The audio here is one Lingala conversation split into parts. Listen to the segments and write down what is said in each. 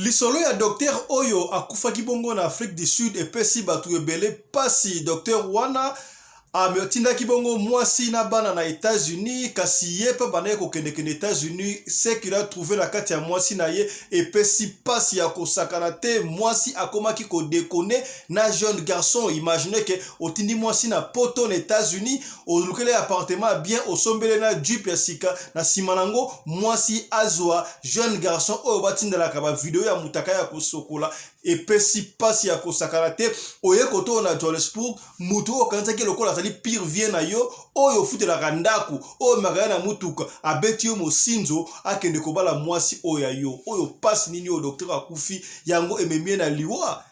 Lisolo ya docteur Oyo akufaki bongo na Afrique du Sud epesi batu ebele pasi docteur wana ametindaki bongo mwasi na bana na États-Unis kasi ye pa bana kokende kende États-Unis c'est qu'il a trouvé la kati ya mwasi na ye epesi pasi ya kosakana te mwasi akomaki ko déconner na jeune garçon. Imaginez que otindi mwasi na poto na États-Unis olukele appartement bien osombele na jeep ya sika na simanango mwasi azwa jeune garçon oyo batindela ka ba video ya mutaka ya kosokola epesi pasi ya kosakana te oye koto na Johannesburg mutu okanzaki lokola azali pire vie na yo oyo futelaka ndaku oyo makaya na mutuka abeti yo mosinzo akende kobala mwasi oyo ya yo oyo pasi nini oyo docteur akufi yango ememie na liwa.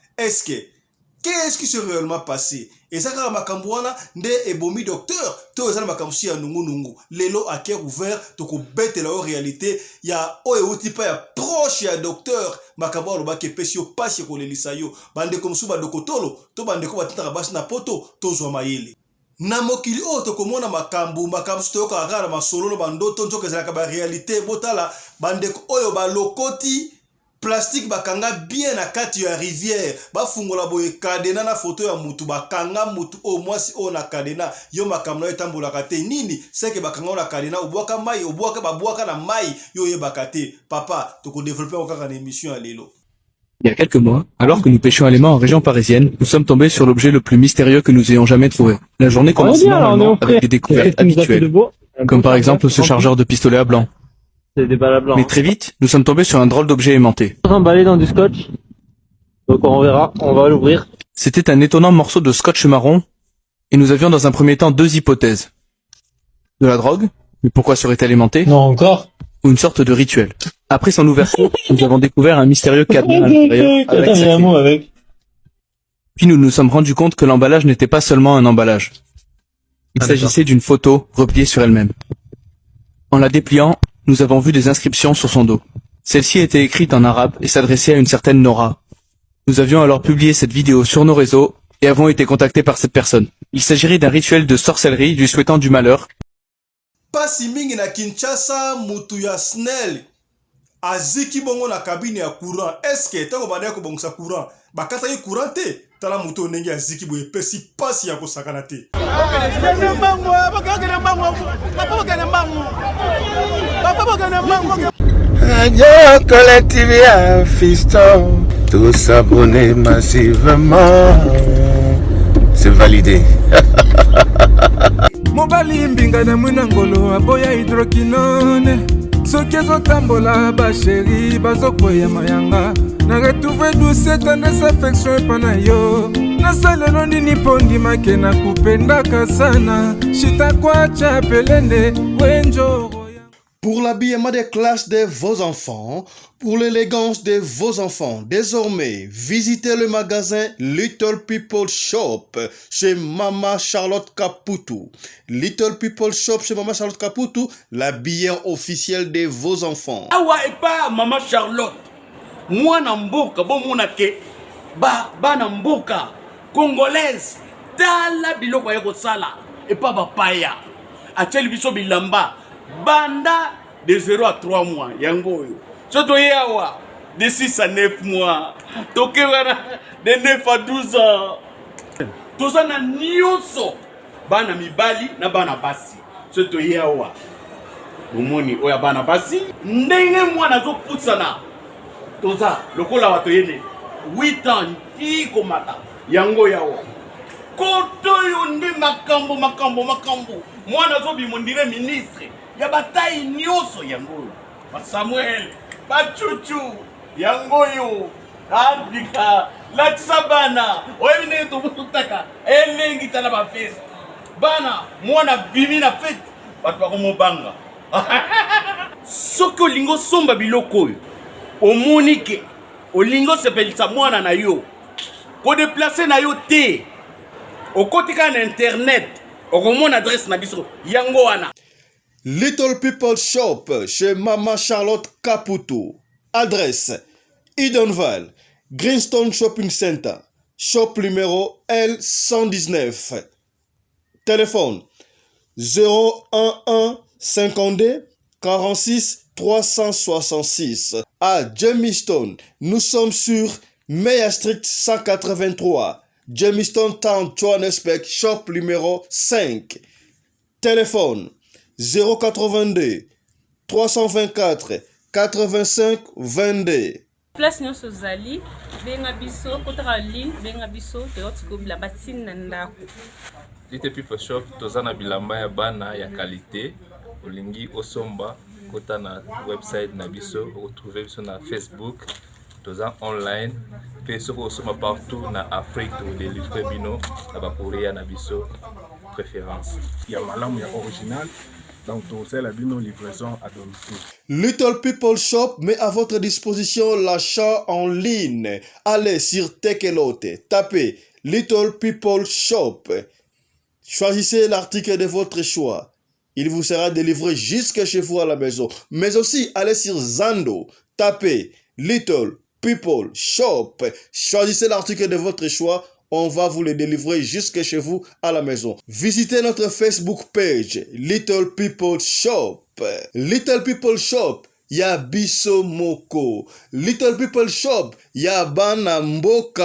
Qu'est-ce qui s'est réellement passé? Et ça quand makambo wana nde ebomi docteur to ezana makambo ya nungu nungu lelo a cœur ouvert to ko bete la réalité ya oyo utipa ya proche ya docteur makambo alobaki epesi yo pasi ko lelisa yo bande comme suba dokotolo to bande ko bataka basi na poto to zwa mayele na mokili oyo tokomona makambo toyoka kaka na masolo bandoto nzoka ezalaka ba réalité botala bande oyo balokoti plastique bakanga bien na kati ya rivière bafungola boye kadena na photo ya mutu bakanga mutu o mwasi o na kadena yo makambo na etambolaka te nini seke bakanga na kadena obwaka mai obwaka babwaka na mai yo yebaka te papa toko développer okaka na émission ya lelo. Il y a quelques mois, alors que nous pêchions à l'aimant en région parisienne, nous sommes tombés sur l'objet le plus mystérieux que nous ayons jamais trouvé. La journée commençait normalement avec des découvertes habituelles, comme par exemple ce chargeur de pistolet à blanc. Mais très vite, nous sommes tombés sur un drôle d'objet aimanté. Emballé dans du scotch. Donc on verra, on va l'ouvrir. C'était un étonnant morceau de scotch marron, et nous avions dans un premier temps deux hypothèses. De la drogue, mais pourquoi serait-elle aimantée? Non, encore. Ou une sorte de rituel. Après son ouverture, nous avons découvert un mystérieux cadenas à l'intérieur avec sa clé. Puis nous nous sommes rendus compte que l'emballage n'était pas seulement un emballage. Il s'agissait d'une photo repliée sur elle-même. En la dépliant, nous avons vu des inscriptions sur son dos. Celle-ci était écrite en arabe et s'adressait à une certaine Nora. Nous avions alors publié cette vidéo sur nos réseaux et avons été contactés par cette personne. Il s'agirait d'un rituel de sorcellerie lui souhaitant du malheur. Pasi mingi na Kinshasa mutu ya Snell aziki bongo na kabine ya courant. Est-ce que tango bana ko bongo sa courant bakata yi courant te tala mutu ndenge aziki boye pesi pasi ya kosakana te. Radio Collectivia Fiston, tous s'abonner massivement, c'est validé. Mobali mbinga na munangolo aboya hydroquinone soki ezotambola basheri bazokwea mayanga na retrouve douce tendresse affection epa na yo nasalelo nini mpo ndimake na kupendaka sana shitakwacha pelende wenjoro. Pour l'habillement des classes de vos enfants, pour l'élégance de vos enfants, désormais, visitez le magasin Little People Shop chez Mama Charlotte Caputo. Little People Shop chez Mama Charlotte Caputo, l'habilleur officiel de vos enfants. Awa et pas Mama Charlotte. Moi namboka, bon monake, ba namboka, congolaise, tala biloko ya kosala, et pas bapaya. Acheli biso bilamba. Banda de 0 à 3 mois, yango yo. Soto yawa de 6 à 9 mois. Toke wana de 9 à 12 ans. Toza na nyonso. Bana mibali na bana basi. Soto yawa. Omoni oya bana basi. Ndenge mwana zo putsana. Toza lokola wato yene 8 ans tiko mata. Yango yawa. Koto yo ndi makambo. Mwana zo bimondire ministre. Ya bataille nyoso yango ba Samuel ba chuchu yango yo abika la tsabana oyine to butaka elengi tala ba fest bana mwana bimi na fete batu ba komobanga soko lingo somba biloko omonike olingo sepelisa mwana na yo ko déplacer na yo te okotika na internet okomona adresse na biso yango wana. Little People Shop chez Mama Charlotte Caputo. Adresse Edenval, Greenstone Shopping Center, shop numéro L119. Téléphone 011 52 46 366 à Jamestown. Nous sommes sur Meya Street 183. Jamestown Town, Johannesburg, shop numéro 5. Téléphone 082 324 85 22. Place nyonso zali benga biso kotaka ligne benga biso teotikobila batine na ndako. Little People Shop toza na bilamba ya bana ya qualité olingi osomba kota na website na biso retrouver biso na Facebook toza online pe soko osomba partout na Afrique to délivrer bino na ba courrier na biso préférence ya malamu ya original. Donc, c'est la livraison à domicile. Little People Shop met à votre disposition l'achat en ligne. Allez sur Tekelote, tapez Little People Shop. Choisissez l'article de votre choix. Il vous sera délivré jusque chez vous à la maison. Mais aussi, allez sur Zando, tapez Little People Shop. Choisissez l'article de votre choix. On va vous le délivrer jusque chez vous à la maison. Visitez notre Facebook page, Little People Shop. Little People Shop, ya biso moko. Little People Shop, ya bana mboka.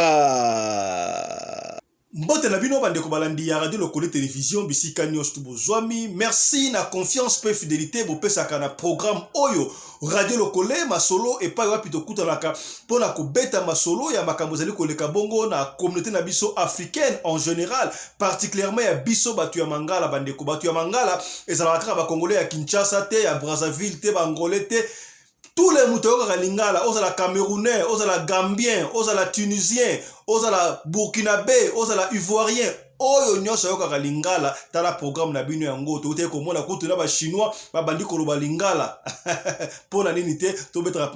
Mbote na bino bande ko balandi ya radio lokole télévision bisika nyos tubozwami. Merci na confiance pe fidélité bo pesaka na programme oyo radio lokole masolo et pa wapi to kutanaka pona ko beta masolo ya makambo zali koleka bongo na communauté na biso africaine en général, particulièrement ya biso batu ya Mangala bande ko batu ya Mangala ezala kaka ba congolais ya Kinshasa te ya Brazzaville te ba angolais te. Tous les moutons à Lingala, aux la Camerounais, aux la Gambien, aux la Tunisien, aux la Burkinabé, aux la Ivoirien, aux nyonso yoka Lingala, t'as la programme na bino yango, t'ote comme na kote na ba chinois, ba bandi koloba Lingala. Pour la ninité, to betra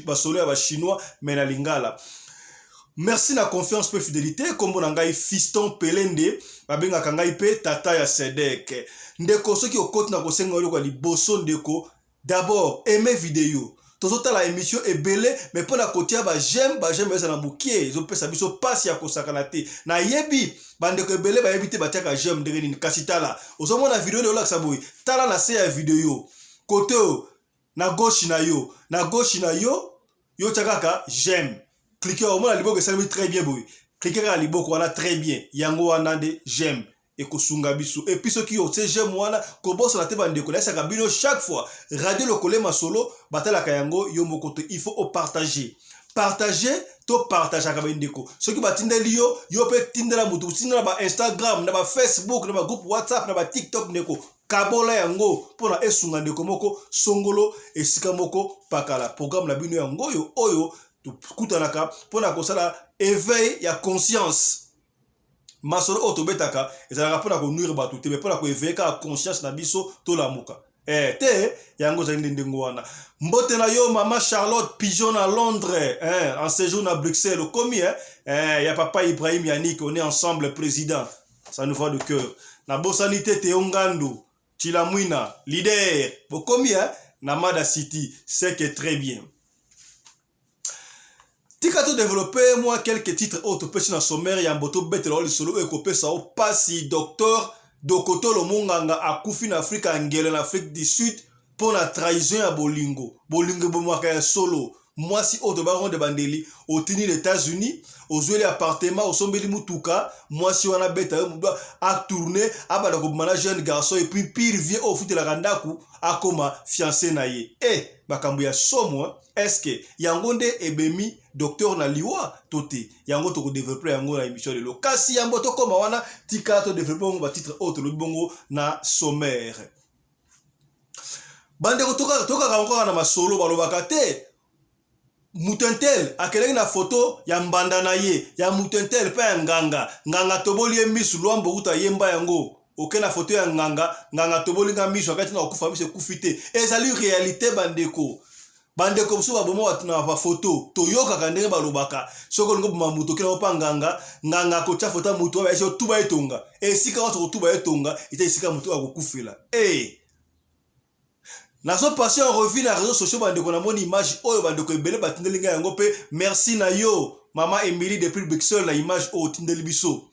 ba solo ya ba chinois, mais na Lingala. Merci na confiance pe fidélité, comme on ngai fiston Pelende, ba benga kangai pe tata ya Sedek. Ndeko soki okote na kosenga yo kwa liboso ndeko, d'abord aimez vidéo. Tozota la émission est belle, mais pour la côté j'aime ça na bouquet, ils ont fait ça biso passe ya kosakana te. Na yebi bande ko belle ba yebite batiaka j'aime de ni kasitala. Ozomo na vidéo de la saboui. Tala na se ya vidéo. Côté na gauche na yo yo chakaka j'aime. Cliquez au moins la libo que ça me très bien boy. Cliquez la libo ko na très bien. Yango wanande j'aime. Et kosunga biso et puis ceux qui ont ces j'aime wana ko boss la te bande ko laisa kabino chaque fois radio lokole masolo batala kayango yo mokoto il faut partager to partager ka bendeko ceux qui batindeli yo pe tindela mutu tindela ba Instagram na ba Facebook na ba groupe WhatsApp na ba TikTok ndeko kabola yango pona esunga ndeko moko songolo esika moko pakala programme na bino yango oyo to kutanaka pona kosala éveil ya conscience. Masolo otobetaka ezalaka pona ko nuire batu te pona ko éveiller ka conscience na biso to lamuka te yango zali ndengo wana mbote na yo mama Charlotte Pigeon à Londres en séjour à Bruxelles komi ya papa Ibrahim Yannick on est ensemble président ça nous va de cœur na bosanité te ongandu Chilamwina leader bokomi na Mada City c'est que très bien. Tika to développer moi quelques titres autres pesi na sommaire ya mboto betelo le solo e kopesa o pasi docteur Dokoto Lomonganga akufi na Afrique ngele na Afrique du Sud pour la trahison ya bolingo bomaka ya solo moi si auto baron de bandeli au tini les États-Unis aux jouer appartement au sombeli mutuka moi si wana beta a tourner abala ko manager garçon et puis pire vient au foot la randaku akoma fiancé na ye bakambu ya somo est-ce que yangonde ebemi docteur na liwa tote yango to ko développer yango na émission de lo kasi yango to koma wana tika to développer ba titre autre le bongo na sommaire bande ko toka encore na masolo balobaka te mutentel akeleki na photo ya mbanda na ye ya mutentel pa nganga toboli emisu lwambo uta yemba yango oke na photo ya nganga toboli nga misu akati na okufa misu kufite ezali réalité bandeko msuba bomo watina ba photo toyoka kandenge balobaka soko ngo boma muto kila opa nganga ko cha photo muto ba eso tuba etonga esika wato ko tuba etonga ita esika muto akokufela na so passé en revue na réseaux sociaux bandeko na moni image oyo bandeko ebele batindelinga yango pe merci na yo mama Emily depuis Bruxelles la image o tindeli biso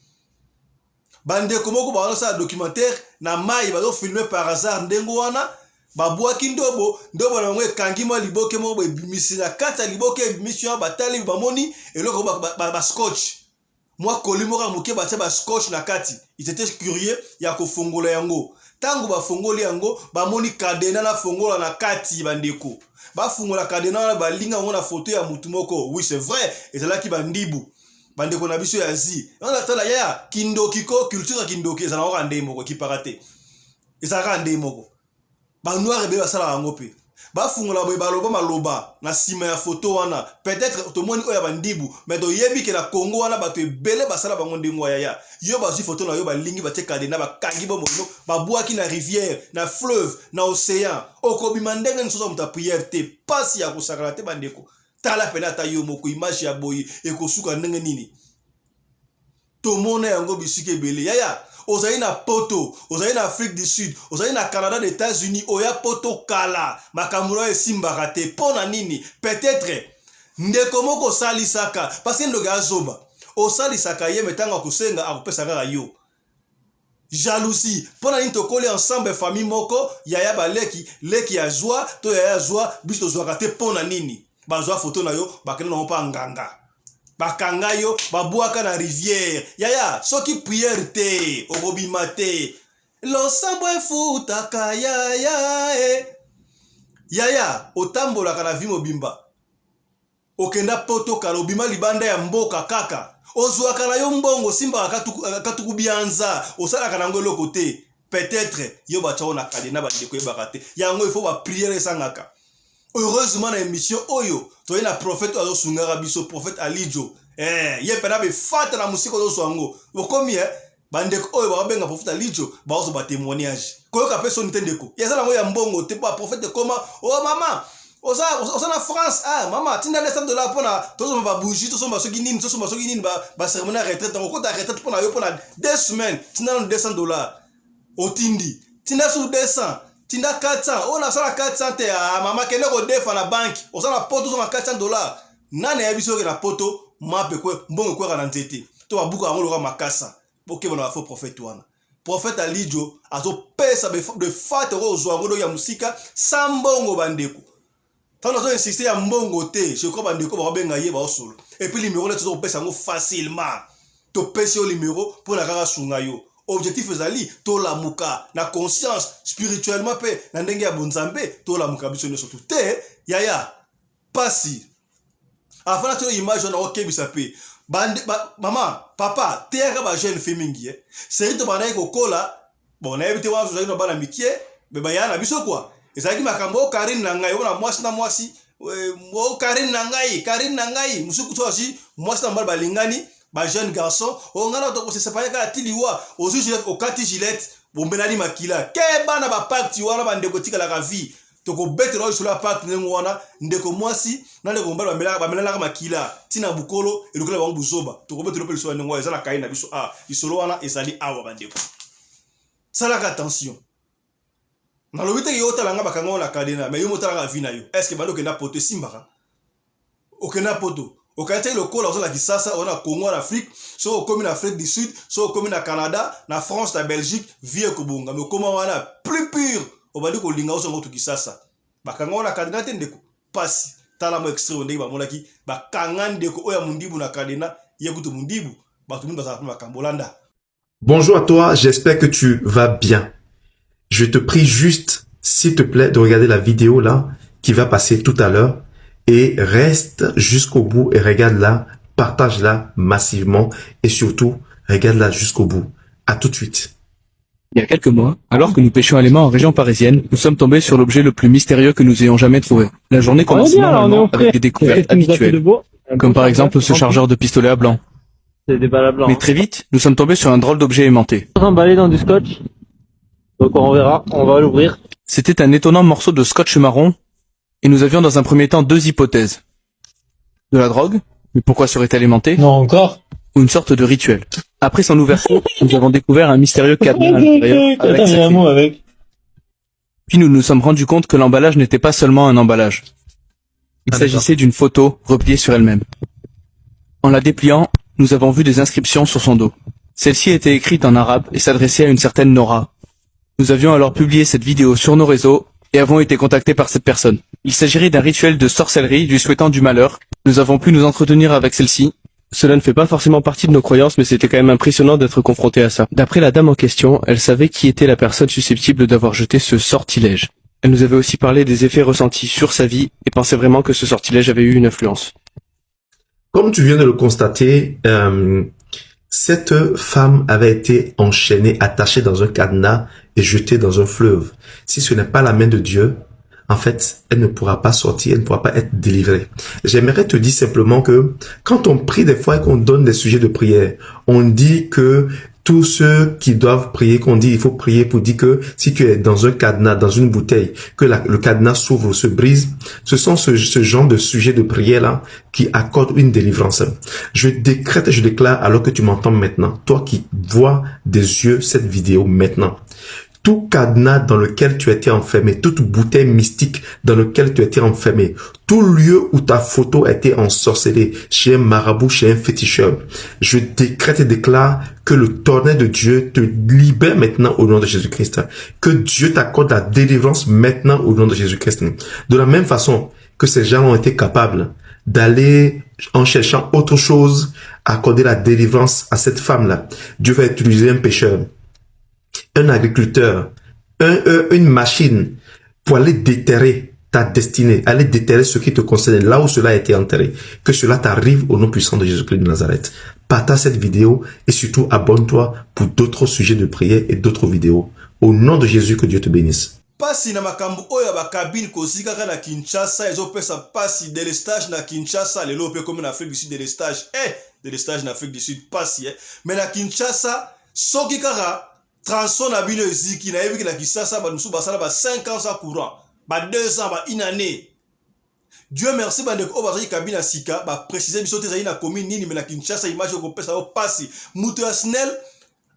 bandeko moko ba sa documentaire na mai ba filmer par hasard ndengo wana babwaki ndobo na bango ekangi mwa liboke moko ebimisi na kati ya liboke ebimisi ya batali bamoni eloko ba scotch mwa koli moko moke batia ba scotch na kati. Ils étaient curieux ya kofongola yango. Tango bafongoli yango bamoni kadena na fongola na kati bandeko. Bafungola kadena na balinga ngo na photo ya mutu moko. Oui, c'est vrai, ezalaki bandibu. Bandeko na biso ya zi. On atala ya kindokiko culture kindoki ezala ko rande moko ki parate. Ezala rande moko. Ba noir ebe basala yango pe. Bafungola boye baloba maloba na sima ya photo wana. Peut-être to moni oya bandibu, mais to yebi ke na Congo wana bato ebele basala bango ndengo ya. Yo bazwi photo na yo balingi batie kadena bakangi bo mono, babwaki na rivière, na fleuve, na océan. Okobima ndenge nsoso muta prière te, pasi ya kosakala te bandeko. Tala pena ta yo moko image ya boye ekosuka ndenge nini. To mona yango bisike ebele. Yaya ozali na poto, ozali na Afrique du Sud, ozali na Canada, des États-Unis, oya poto kala, makamuro esimbaka te, pona nini? Peut-être ndeko moko salisaka, parce que ndoga azoba, osalisaka ye metanga kusenga akupesa kaka yo. Jalousie, pona nini tokoli ensemble famille moko, yaya ba leki ya joie, to yaya joie, biso tozwaka te pona nini? Bazwa photo na yo, bakene na mpa nganga. Bakanga yo babwaka na rivière. Yaya soki prière te okobima te. L'ensemble efutaka yaya Yaya otambolaka na vi mobimba. Okenda poto kala obima libanda ya mboka kaka. Ozwaka na yo mbongo simba katukubianza. Osalaka na ngo eloko te. Peut-être yo batao na kadena bandeko yebaka te. Yango il faut ba prière esangaka. Heureusement na émission oyo toye na prophète azo sungara biso prophète Alijo ye pena be fata na musiko zo swango bokomi bandeko oyo ba benga prophète Alijo ba ozo ba témoignage koyoka peso ntendeko yazala ngo ya mbongo te pa prophète koma oh mama oza na France mama tinda $100 pona tozo ba bougie tozo ba soki nini ba cérémonie retraite ko ta retraite pona yo pona 2 semaines tinda $200 otindi tinda sur 200 tinda 400, on a ça la 400 te mama kende ko defa na bank, on ça la poto sur $400. Nane ya biso ke na poto, mape kwe mbongo kwa na nzete. To ba buka ngo loka makasa. Boke bona faux prophète wana. Prophète Alijo azo pesa de fate ko zo ngo ya musika sambongo bandeko. Tana zo insister ya mbongo te, je crois bandeko ba benga ye ba osolo. Et puis numéro là to pesa ngo facilement. To pesa yo numéro pour la kaka sunga yo. Objectif ezali to la muka na conscience spirituellement pe na ndenge ya bonzambe to la muka biso nyonso te yaya pasi afana to image na okebisa pe mama papa teka ba jeune femingi c'est to bana ko kola bon na ebite wa zo na bana mikie be bayana biso kwa ezali makambo Karine na ngai ona mwasi mo Karine na ngai musuku to asi mwasi na mbala balingani ba jeune garçon ngana to ko se séparer ka tiliwa ozu Gillette okati Gillette bombenali makila ke bana ba parti wana ba ndeko tika la vie to ko betero sur la parti nengo wana ndeko mwasi na ndeko mbala ba melala makila tina bukolo elukela ba buzoba to ko betero pe so nengo ezala kaina biso isolo wana ezali awa ba ndeko sala attention na lobite yo talanga bakanga la kadena mais yo motala vie na yo est-ce que bando kenda poto simbaka okena poto okati le kola ozala kisasa on a Congo en Afrique so comme en Afrique du Sud so comme na Canada na France na Belgique vie ko bonga mais comment wana plus pur obadi ko linga ozo ngoto kisasa bakanga wana kadena te ndeko pasi tala mo extrait ndeki ba monaki bakanga ndeko oya mundibu na kadena yekuto mundibu batu mingi bazala bakambolanda. Bonjour à toi, j'espère que tu vas bien. Je te prie juste, s'il te plaît, de regarder la vidéo là qui va passer tout à l'heure et reste jusqu'au bout et regarde-la, partage-la massivement et surtout, regarde-la jusqu'au bout. À tout de suite. Il y a quelques mois, alors que nous pêchions à l'aimant en région parisienne, nous sommes tombés sur l'objet le plus mystérieux que nous ayons jamais trouvé. La journée commence normalement avec des découvertes habituelles, comme par exemple ce chargeur de pistolet à blanc. Des balles à blanc. Mais très vite, nous sommes tombés sur un drôle d'objet aimanté. Emballé dans du scotch. Donc on verra, on va l'ouvrir. C'était un étonnant morceau de scotch marron, et nous avions dans un premier temps 2 hypothèses. De la drogue, mais pourquoi serait-elle aimantée? Non, encore. Ou une sorte de rituel. Après son ouverture, nous avons découvert un mystérieux cadenas à l'intérieur avec. Puis nous nous sommes rendus compte que l'emballage n'était pas seulement un emballage. Il s'agissait d'une photo repliée sur elle-même. En la dépliant, nous avons vu des inscriptions sur son dos. Celle-ci était écrite en arabe et s'adressait à une certaine Nora. Nous avions alors publié cette vidéo sur nos réseaux et avons été contactés par cette personne. Il s'agirait d'un rituel de sorcellerie lui souhaitant du malheur. Nous avons pu nous entretenir avec celle-ci. Cela ne fait pas forcément partie de nos croyances, mais c'était quand même impressionnant d'être confronté à ça. D'après la dame en question, elle savait qui était la personne susceptible d'avoir jeté ce sortilège. Elle nous avait aussi parlé des effets ressentis sur sa vie et pensait vraiment que ce sortilège avait eu une influence. Comme tu viens de le constater, cette femme avait été enchaînée, attachée dans un cadenas et jetée dans un fleuve. Si ce n'est pas la main de Dieu, en fait, elle ne pourra pas sortir, elle ne pourra pas être délivrée. J'aimerais te dire simplement que quand on prie des fois et qu'on donne des sujets de prière, on dit que tous ceux qui doivent prier, qu'on dit il faut prier pour dire que si tu es dans un cadenas, dans une bouteille, que le cadenas s'ouvre ou se brise, ce sont ce genre de sujets de prière-là qui accordent une délivrance. Je décrète et je déclare alors que tu m'entends maintenant, toi qui vois des yeux cette vidéo maintenant, tout cadenas dans lequel tu as été enfermé, toute bouteille mystique dans lequel tu as été enfermé, tout lieu où ta photo a été ensorcelée, chez un marabout, chez un féticheur, je décrète et déclare que le tonnerre de Dieu te libère maintenant au nom de Jésus-Christ. Que Dieu t'accorde la délivrance maintenant au nom de Jésus-Christ. De la même façon que ces gens ont été capables d'aller en cherchant autre chose, accorder la délivrance à cette femme-là, Dieu va utiliser un pécheur, un agriculteur, une machine pour aller déterrer ta destinée, aller déterrer ce qui te concerne, là où cela a été enterré. Que cela t'arrive au nom puissant de Jésus-Christ de Nazareth. Partage cette vidéo et surtout abonne-toi pour d'autres sujets de prière et d'autres vidéos. Au nom de Jésus, que Dieu te bénisse. Pasi na makambo oyo ba kabine kozika na Kinshasa ezopesa pasi délestage na Kinshasa lelo pe comme en Afrique du Sud délestage délestage na Afrique du Sud pasi mais na Kinshasa soki kaka transon na bino eziki na yebi na Kinshasa ba musu basala ba 5 ans sa courant ba 2 ans ba une année. Dieu merci bande ko bazaki kabina sika ba préciser biso te zali na commune nini mais na Kinshasa image ko pesa o pasi mutu ya SNEL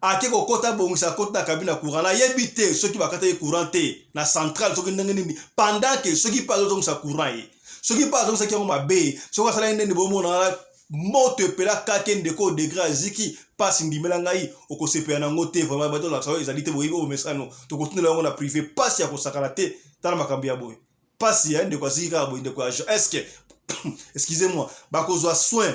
ake ko kota bongisa kota na kabina courant na yebite ceux qui bakata courant te na centrale soki ndenge nini pendant que ceux qui parlent donc ça courant yi ceux qui parlent donc ça qui ont mabe ceux qui sala ndende bomo na moto pela kaken de ko degré aziki passe ndimela ngai okosepela na ngote vraiment bato la sawo ezali te boyi o mesano to continuer na privé passe ya ko sakala te tala makambi ya boy passe ya ndeko azika boy ndeko agent est-ce que excusez-moi bakozwa soin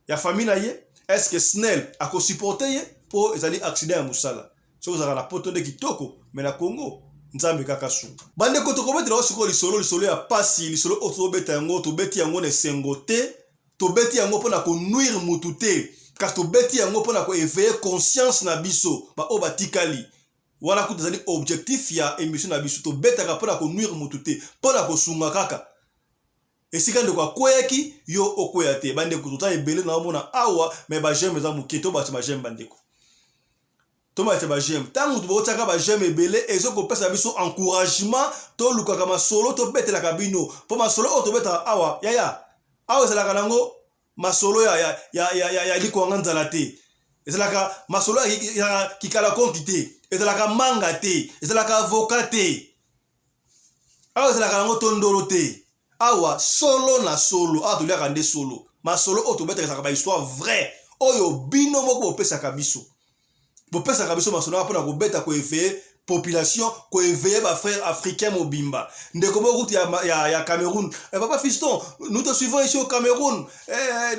ya famille na ye est-ce que SNEL ako supporter ye pour ezali accident ya musala so kozaka na poto de kitoko mais na Congo nzambe kaka su bande ko to ko betela osiko lisolo ya passe lisolo otobeta yango to beti yango ne sengote to beti yango pona ko nuire mutu te car to beti yango pona ko éveiller conscience na biso ba o batikali wana ku tezali objectif ya émission na biso to betaka pona ko nuire mutu te pona ko sunga kaka esika ndeko akoyaki yo okoya te bande ko tota ebele na mona awa mais ba j'aime za muketo ba j'aime bandeko to ba j'aime tangu to botaka ba j'aime ebele ezo ko pesa biso encouragement to lukaka masolo to betela kabino po masolo o to beta awa ya awa ezalaka nango masolo ya liko nganzala te ezalaka masolo ya kikala konti te ezalaka manga te ezalaka avocat te awa ezalaka nango tondolo te awa solo na solo awa toliaka nde solo masolo oyo tobetakisaka ba histoire vrai oyo bino moko bopesaka biso masolo awa mpona kobeta koefeye population ko éveiller ba frères africains mobimba ndeko bokuti ya Cameroun papa fiston nous te suivons ici au Cameroun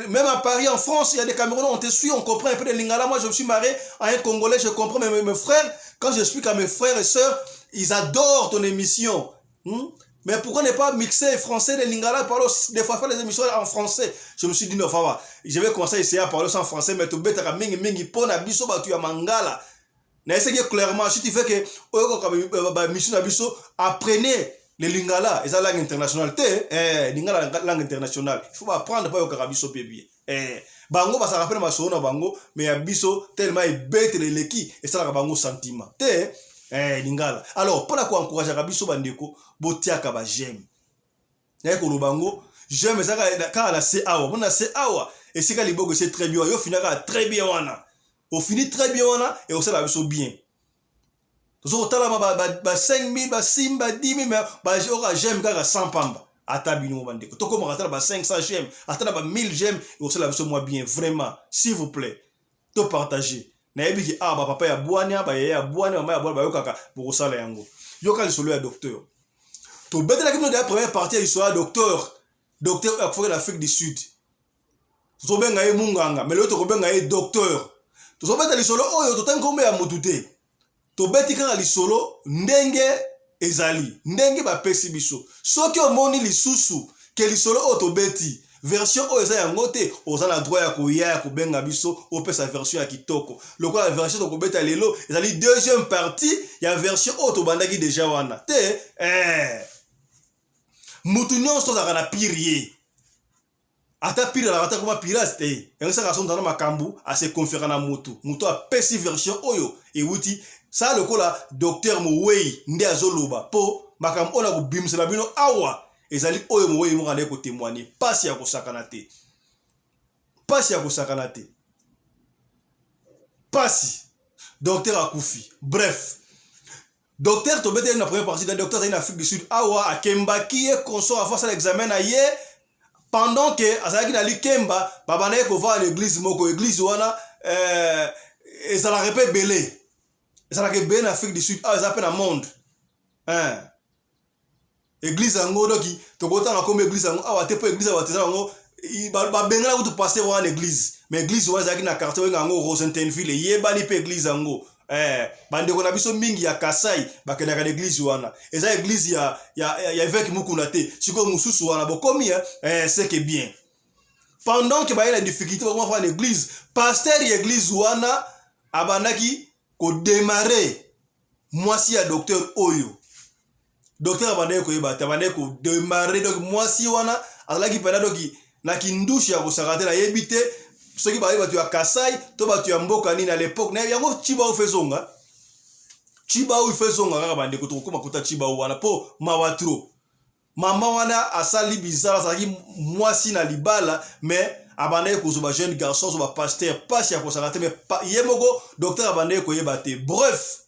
même à Paris en France il y a des Camerounais on te suit on comprend un peu de lingala moi je me suis marié à un Congolais je comprends mais mes frères quand j'explique à mes frères et sœurs ils adorent ton émission mais pourquoi ne pas mixer français de lingala parler des fois faire les émissions en français je me suis dit non je vais commencer à essayer à parler en français mais to beta mingi pona biso batu ya mangala. Mais c'est que clairement, si tu fais que mission abisso apprenez les lingala, et la langue internationale, lingala langue internationale. Il faut apprendre pas au carabiso bébé. Bango ça rappelle ma sona bango, mais abisso tellement bête les leki et ça la bango sentiment. Lingala. Alors pour la quoi encourager abisso bandeko, botiaka ba j'aime. Ko lo bango, j'aime ça quand la c'est awa, on a c'est awa et c'est que les bogo c'est très bien, yo finira très bien wana. On finit très bien et on sait la chose bien. Nous avons 5 000, 6 000, 10 000, mais j'aime 100 pamba. Atabino bandeko. Tout comme on a 500 j'aime, on 1000 j'aime et on sait la chose moi bien. Vraiment, s'il vous plaît, tout partager. Naebi ki papa ya boania, ya boania, ya boania, ba yokaka pour ça la yango. Yoka le solo ya docteur. to bête la de la première partie il soit docteur akufa en Afrique du Sud to benga ye munganga mais l'autre benga ye docteur to so bête li solo oyo to tankombe ya motute to bête kaka li solo ndenge ezali ndenge ba pesi biso soki omoni lisusu ke li solo oyo to beti version oyo eza yango te oza na droit ya koya kobenga biso opesa version ya kitoko lokola la version tokobeta lelo ezali deuxième partie ya version oyo tobandaki déjà wana te mutu nyonso tozalaka na pire ye ata pire alaka ata koma pirate te yango esaka so nzana makambo ase conféra na mutu apesi version oyo ewuti sa lokola docteur Mowei nde azoloba po makambo oyo na kobimisela bino awa ezali oyo Mowei moko ande kotémoigner pasi ya kosakana te pasi docteur akufi bref docteur tobete na première partie de docteur en Afrique du Sud awa akembaki ye consort avant l'examen na ye pendant que azalaki na likemba babanaye kova na église moko église wana ezalaka pe belé ezalaka belé na Afrique du Sud awa eza pe na monde église yango doki tokotanga comme église yango awa te po église awa teza yango babengana kutu pasteur wana église mais église wana ezalaki na quartier oyo yango Rosentenville yebani pe église yango bandeko na biso mingi ya Kasai bakendaka na église wana eza église ya évêque Mukunda te siko mususu wana bokomi c'est que bien pendant que baye la difficulté ba faire l'église pasteur ya église wana abandaki ko démarrer mwasi ya docteur oyo docteur abandaki ko yeba abandaki ko démarrer donc mwasi wana azalaki pena doki na kindusha ya kosakate na yebite soki baye batu ya Kasai to batu ya mboka nini à l'époque na yango chiba o fezonga kaka bandeko tokoma kuta chiba wana po mawatro mama wana asali bizarre azalaki mwasi na libala mais abandaki kozoba jeune garçon zoba pasteur pasi ya kosakate mais ye moko docteur abandaki koyeba te bref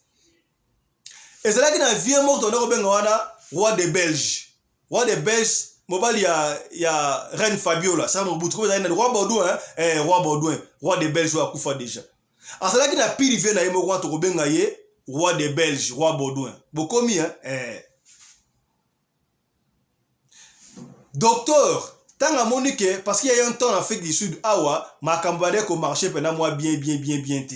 ezalaki na vie moko to benga wana roi de Belge mobali ya reine Fabiola ça mo butu ko na roi Baudouin roi de Belge wa kufa déjà azalaki na pire vie na ye moko to benga ye roi de Belge roi Baudouin bokomi docteur tanga monique parce qu'il y a un temps en Afrique du Sud awa makambane ko marcher pendant moi bien te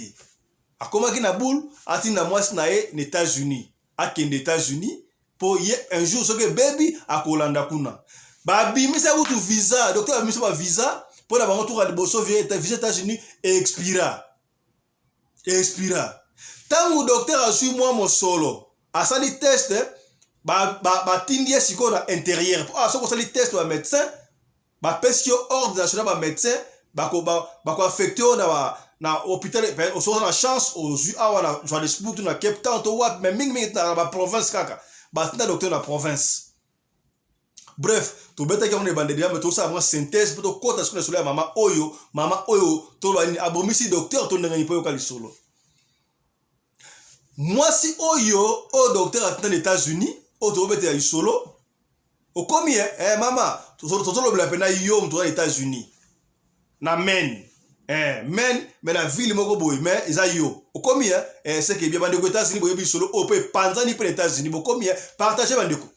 akomaki na boule atina mwasi na ye aux États-Unis akende États-Unis pour y un jour ce que baby akolanda kuna babimisa kutu visa docteur abimisa ba visa pour la bango tour de bosso visa États-Unis expira tangu docteur azui moi mon solo asali test ba tindie siko na intérieur so ko sali test wa médecin ba pesio ordre national ba médecin ba ko affecté na hôpital so na chance aux awa na Johannesburg na Cape Town to wat mais mingi na ba province kaka batinda docteur na province bref to beta ka on bandelia mais to ça vraiment synthèse pour to kota sur le mama oyo to bani abomisi docteur to ndenge nipo ka solo moi si oyo o docteur atinda les États-Unis o to beta ya solo o komi mama to lo bla pena yo mto aux États-Unis na men mais la ville moko boy mais eza yo okomi c'est que bien bandeko États-Unis boyebi solo o pe panzani pe États-Unis bokomi partager bandeko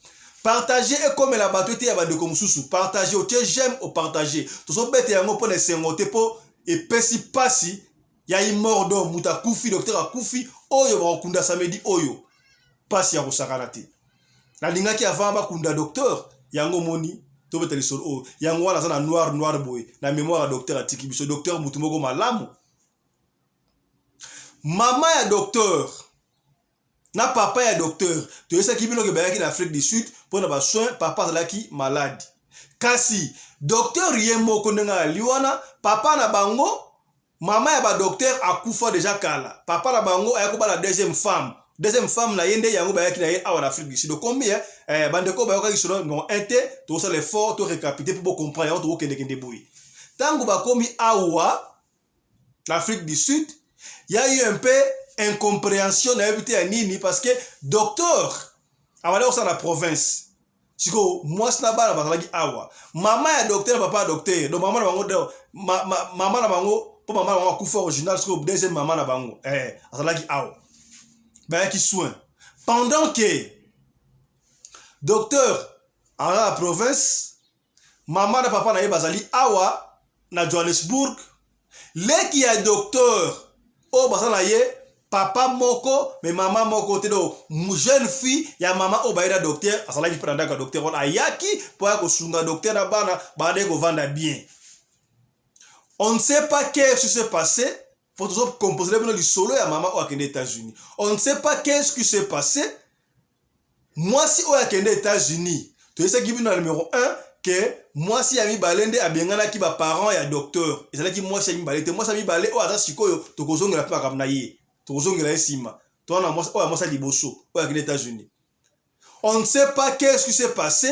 partager et comme la batote ya bandeko mususu partager o tie j'aime o partager to so bete yango pona sengote po e pesi pasi ya imordo muta kufi docteur akufi oyo ba kunda samedi oyo pasi ya kosakana te na lingaki avant ba kunda docteur yango moni to beteli solo yango wana sana noir boy na mémoire docteur atiki biso docteur mutumoko malamu mama ya docteur na papa ya docteur to yesa kibino ke bayaki na Afrique du Sud pour na ba soin papa zalaki malade kasi docteur yemoko ndenga liwana papa na bango mama ya ba docteur akufa déjà kala papa na bango ayako ba la deuxième femme na yende yango bayaki na ye awa na Afrique du Sud combien bandeko bayoka kisolo non ente to ça l'effort to récapituler pour comprendre to kende boy tango ba komi awa l'Afrique du Sud il y a eu un peu incompréhension na habité ya nini parce que docteur awale au la province siko moi na bana bazalaki awa mama ya docteur papa docteur donc mama na bango mama na bango po mama na bango kufa original siko deuxième mama na bango azalaki awa bayaki soin pendant que docteur à la province maman na papa na ye bazali awa na Johannesburg leki ya docteur o bazala ye papa moko mais maman moko te do jeune fille ya maman o baira docteur asalaki prendre ka docteur on ayaki po ya kosunga docteur na bana bade ko vanda bien. On ne sait pas qu'est-ce qui s'est passé pour toujours composer le solo ya maman au États-Unis. On ne sait pas qu'est-ce qui s'est passé. Moi si au États-Unis, tu sais qui est numéro 1 que moi si ami balende abengana ki ba parents ya docteur. Et c'est là qui moi si ami balete moi si ami balé o ata sikoyo to kozongela pa kamna ye. To kozongela esima. To na moi sa liboso au États-Unis. On ne sait pas qu'est-ce qui s'est passé.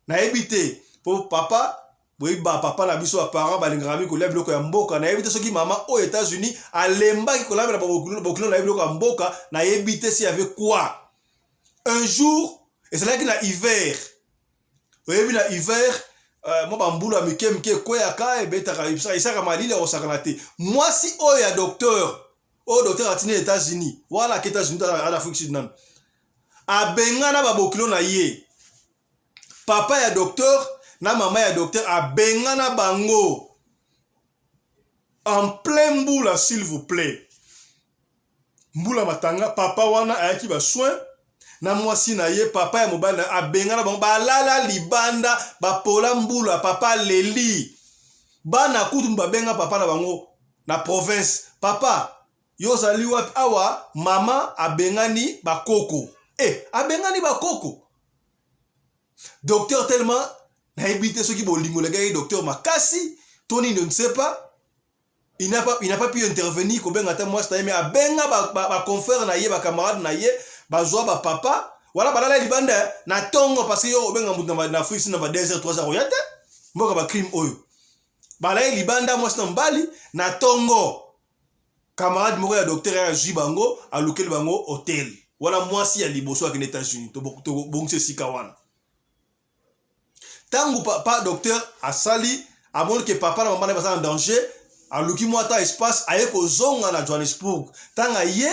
Na évité pour papa oui, papa na biso parents balingrami ko lebe loko ya mboka na yebite soki maman aux États-Unis alemba ki ko lebe na bokilo na yebite loko ya mboka na yebite si avait quoi. Un jour et c'est là qu'il a hiver. Oui, na hiver moi bambulu amike mke ko ya ka e beta ka isa ka malile o sakanate. Moi si o ya docteur atine États-Unis wala ke États-Unis à l'Afrique du Sud. Abenga na babokilo na ye. Papa ya docteur na maman ya docteur a bengana bango en plein mboula s'il vous plaît. Mboula matanga papa wana ayaki ba soin na mwasi na ye papa ya mobali a bengana bango ba lala libanda ba pola mboula papa leli bana kutu ba benga papa na bango na province papa yo zali wapi awa mama a bengani ba koko a bengani ba koko docteur tellement na habité ceux qui bolingo le gars docteur makasi Tony ne sait pas il n'a pas pu intervenir ko benga ta moi sta mais a benga ba confrère na ye ba camarade na ye ba zo ba papa wala balala libanda na tongo parce que yo benga mutu na Afrique na ba 2h 3h oyate mboka ba crime oyo balala libanda moi sta mbali na tongo camarade moko ya docteur ya Jibango a lokel bango hôtel wala moi si ya liboso ak États-Unis to bongse sikawana. Tangu papa docteur a sali a montre que papa na maman na en danger a luki mwata espace aye ko zonga na Johannesburg tanga ye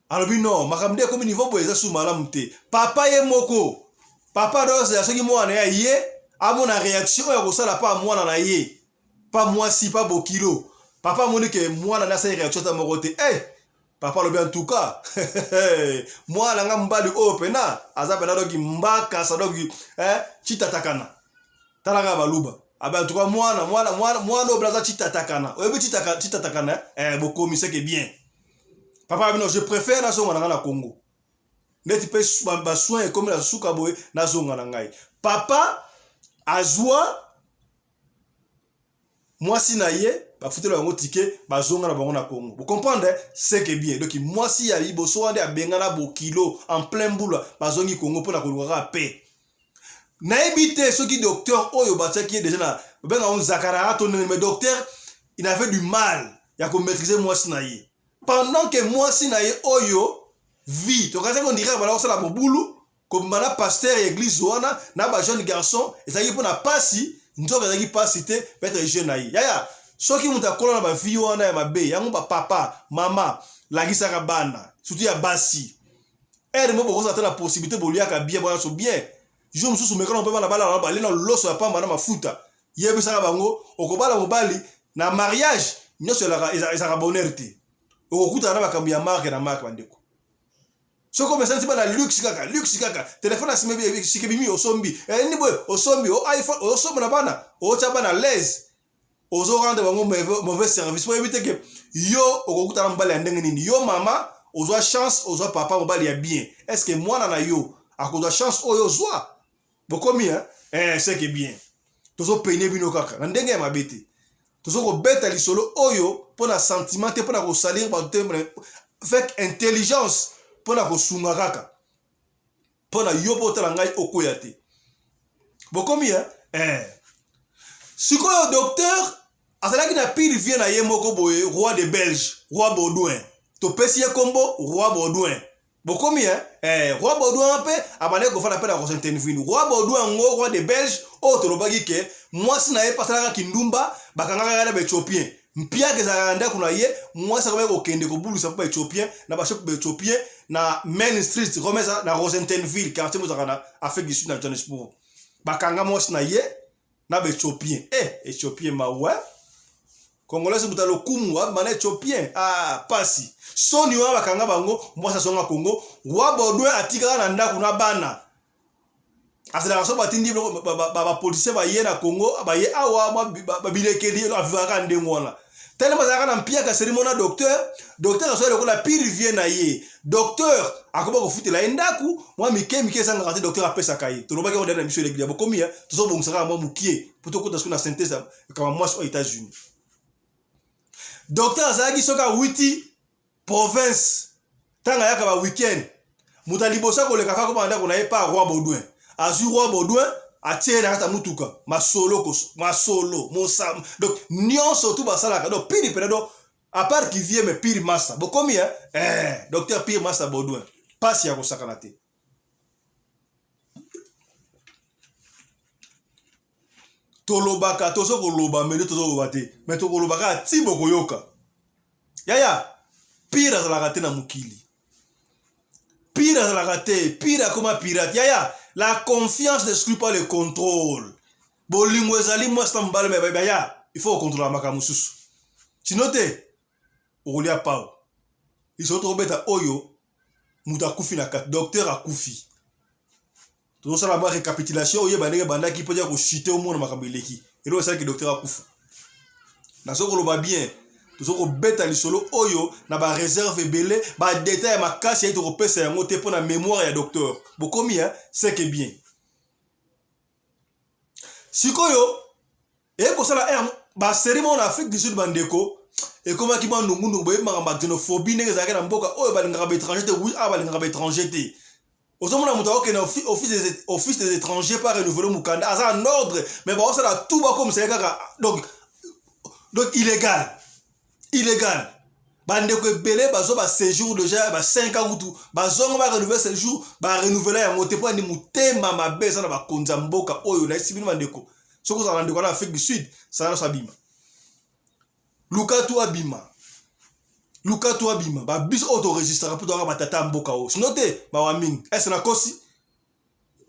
alobi non makamde comme niveau boeza sous malamu te papa ye moko papa rose ya soki mwana ya ye amona réaction ya kosala pa mwana na ye pa mwasi pa bokilo papa moni que mwana na sa réaction ta moko te papa lobi en tout cas moi la ngambali opena azapena doki mbaka sadoki chitatakana talaga baluba aba en tout cas mwana obraza chitatakana oyebi chitatakana bokomi c'est que bien papa non je préfère na zonga na Congo neti pe ba soin comme la suka boy na zonga na ngai papa azwa moi si na ye ba futelo yango ticket ba zonga na bango na Congo. Vous comprenez c'est que bien donc moi si ya liboso ande abenga na bokilo en plein boule ba zongi Congo pour na kolwa paix. Na ebité ce qui docteur oyo batia qui est déjà na benga on zakara ton mais docteur il avait du mal ya ko maîtriser moi si na ye. Pendant que moi si na ye oyo vie to kaza ko dirait bala osala bobulu comme bana pasteur église wana na ba jeune garçon et ça y pour na pasi nzoka zaki pasi te peut-être jeune na ye. Ya soki muta kola na ba vie wana ya mabe yango ba papa mama lagisa ka bana surtout ya basi mo boko sa la possibilité boliaka bien bwana so bien jo mususu mekana mpe bana bala na ba lena loso ya pamba na mafuta yebisa bango okobala mobali na mariage nyoso la ezaka bonheur te okukuta na bakambi ya marque na marque bandeko soko mesanti bana luxe kaka téléphone asime sikebimi osombi ni boy osombi o iPhone osombi na bana o chaba na l'aise ozo rendre bango mauvais service pour éviter que yo okukuta na mbali ya ndenge nini yo mama ozo chance ozo papa mbali ya bien est-ce que mwana na yo akozwa chance oyo zwa bokomi c'est que bien tozo peine bino kaka na ndenge ya mabete tozo ko beta lisolo oyo pona sentiment te pona ko salir ba tembre avec intelligence pona ko sunga kaka pona yo potala ngai okoya te bokomi sikoyo docteur azalaki na pile vient na ye moko boye roi de Belge roi Baudouin to pesi ye kombo roi Baudouin bokomi roi Baudouin pe abane ko fana pe na ko intervenir roi Baudouin ngo roi de Belge o to lobaki ke moi si na ye pasala kindumba bakanga na be Éthiopien mpia ke za ndako na ye mwasi akoma kokende kobulusa po ba éthiopien na ba shop ba éthiopien na Main Street Romeza na Rosentenville quartier mozaka na Afrique du Sud na Johannesburg bakanga mwasi na ye na ba éthiopien éthiopien mawe Congolais mutalo kumwa mana éthiopien pasi soni wa bakanga bango mwasa songa Congo wa bodwe atika na ndako na bana asala so batindi ba policier ba ye na Congo ba ye awa ba bilekeli avaka ndengona tellement bazaka na mpia ka cérémonie docteur aso la pire vient na ye docteur akoba ko futela endaku moi mike sanga kati docteur apesa kai to lobaki odana mission l'église bokomia to so bongsaka moi mukie poto ko tasuna synthèse kama moi aux États-Unis docteur azaki soka witi province tanga yaka ba weekend mutalibosa ko leka ka ko banda ko na ye pa roi Baudouin azui roi Baudouin atie na kata mutuka masolo mosam donc nyonso tout basalaka donc pire pedo à part qui vient mais pire massa bokomi docteur pire massa Baudouin passe ya ko sakana te tolobaka tozo ko loba mais tozo loba te mais to ko lobaka ti boko yoka yaya pire azalaka te na mukili pire azalaka te pire comme pirate yaya la confiance n'exclut pas le contrôle. Bolingo ezali moi stambale mais ya il faut contrôler makambo susu. Sinote olia pao. Ils sont robeta oyo muta kufi na kat docteur akufi. Tout ça la récapitulation oyo bandeke banda ki podia ko chiter au monde makambo eleki. Et là ça que docteur akufa. Na soko loba bien tout ko beta lisolo oyo na ba réserve belé ba détail ma casse ya to pesa yango te pour na mémoire ya docteur bokomi c'est que bien sikoyo ko sala ba cérémonie en Afrique du Sud bandeko et comment ki bandu ngundu boye ma xénophobie ne ezaka na mboka oyo balinga ba étranger te oui balinga ba étranger te ozomona muto oke na office des étrangers par renouveler mukanda asa en ordre mais ba osala tout ba comme c'est kaka donc illégal bandeko ebele bazo ba séjour déjà ba 5 ans ou tout bazongo ba renouveler séjour ba renouveler ya moté po ni mutema mabe sana ba konza mboka oyo na sibini bandeko soko za bandeko na Afrique du Sud ça na sabima Lukatu abima ba bis auto registre pour doit ba tata mboka o sinote ba waming est na kosi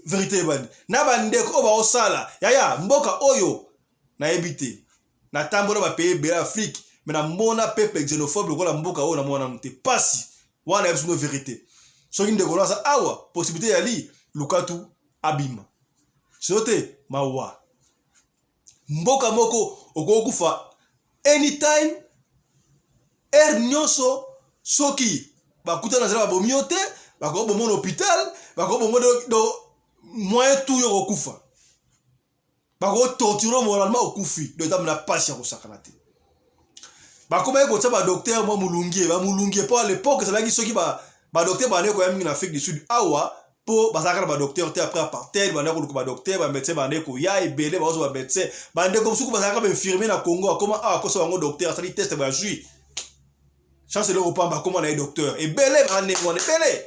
vérité bandi na bandeko ba osala yaya mboka oyo na ebité na tambola ba pays be Afrique mais na mona pepe xénophobe ko la mboka o na mona mte pasi wana ebsu no vérité so nginde ko sa awa possibilité ya li Lukatu abima sote mawa mboka moko okokufa anytime nyonso soki bakuta na zela bomiote bako bomo hôpital bako bomo do moyen tout yo kokufa bako torturer moralement okufi do tam na pasi ya kosakana te bakoma ko tsa ba docteur mo mulungie po à l'époque ça laki soki ba docteur ba ne ko yami na Afrique du Sud awa po bazaka ba docteur te après apartheid ba ne ko ba docteur ba médecin ba ne ko ya ebele ba zo ba médecin ba ne ko suku bazaka ba infirmier na Congo comment ko so ngo docteur ça li test ba jui chance le opamba comment na docteur ebele ba ne ko ebele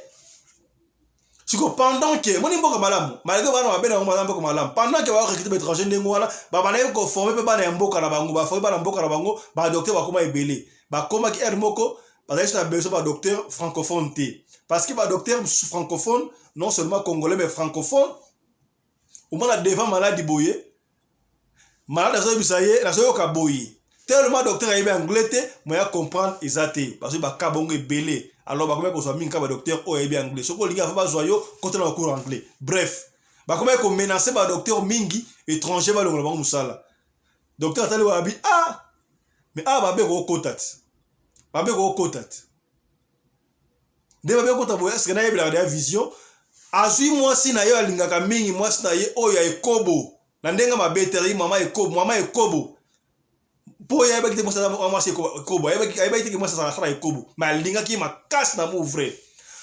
siko pendant que moni mboka malamu malgré bana ba bena mboka malamu pendant que ba recruter ba étranger ndengo wana ba na ko former pe bana mboka na bango ba former bana mboka na bango ba docteur ba koma ebele ba koma ki moko ba na besoin ba docteur francophone te parce que ba docteur francophone non seulement congolais mais francophone au moins la devant malade boye malade ça bisaye na so ka boye tellement docteur ayibe anglais te moya comprendre ezate parce que ba ka bongo ebele alors ba comment ko so minka ba docteur o ayibe anglais soko linga fa ba zoyo contre na cours anglais bref ba comment ko menacer ba docteur mingi étranger ba longola bango musala docteur atali wa bi mais ba be ko kotat de ba be ko taboya ce que na yebla la vision azui mwasi na yo alingaka mingi mwasi na ye oyo ya ekobo na ndenga mabeteri mama ekobo po ya ebaki te mwasi mwasi ekobo ebaki te mwasi sa ekobo ma alinga ki makasi na mu vrai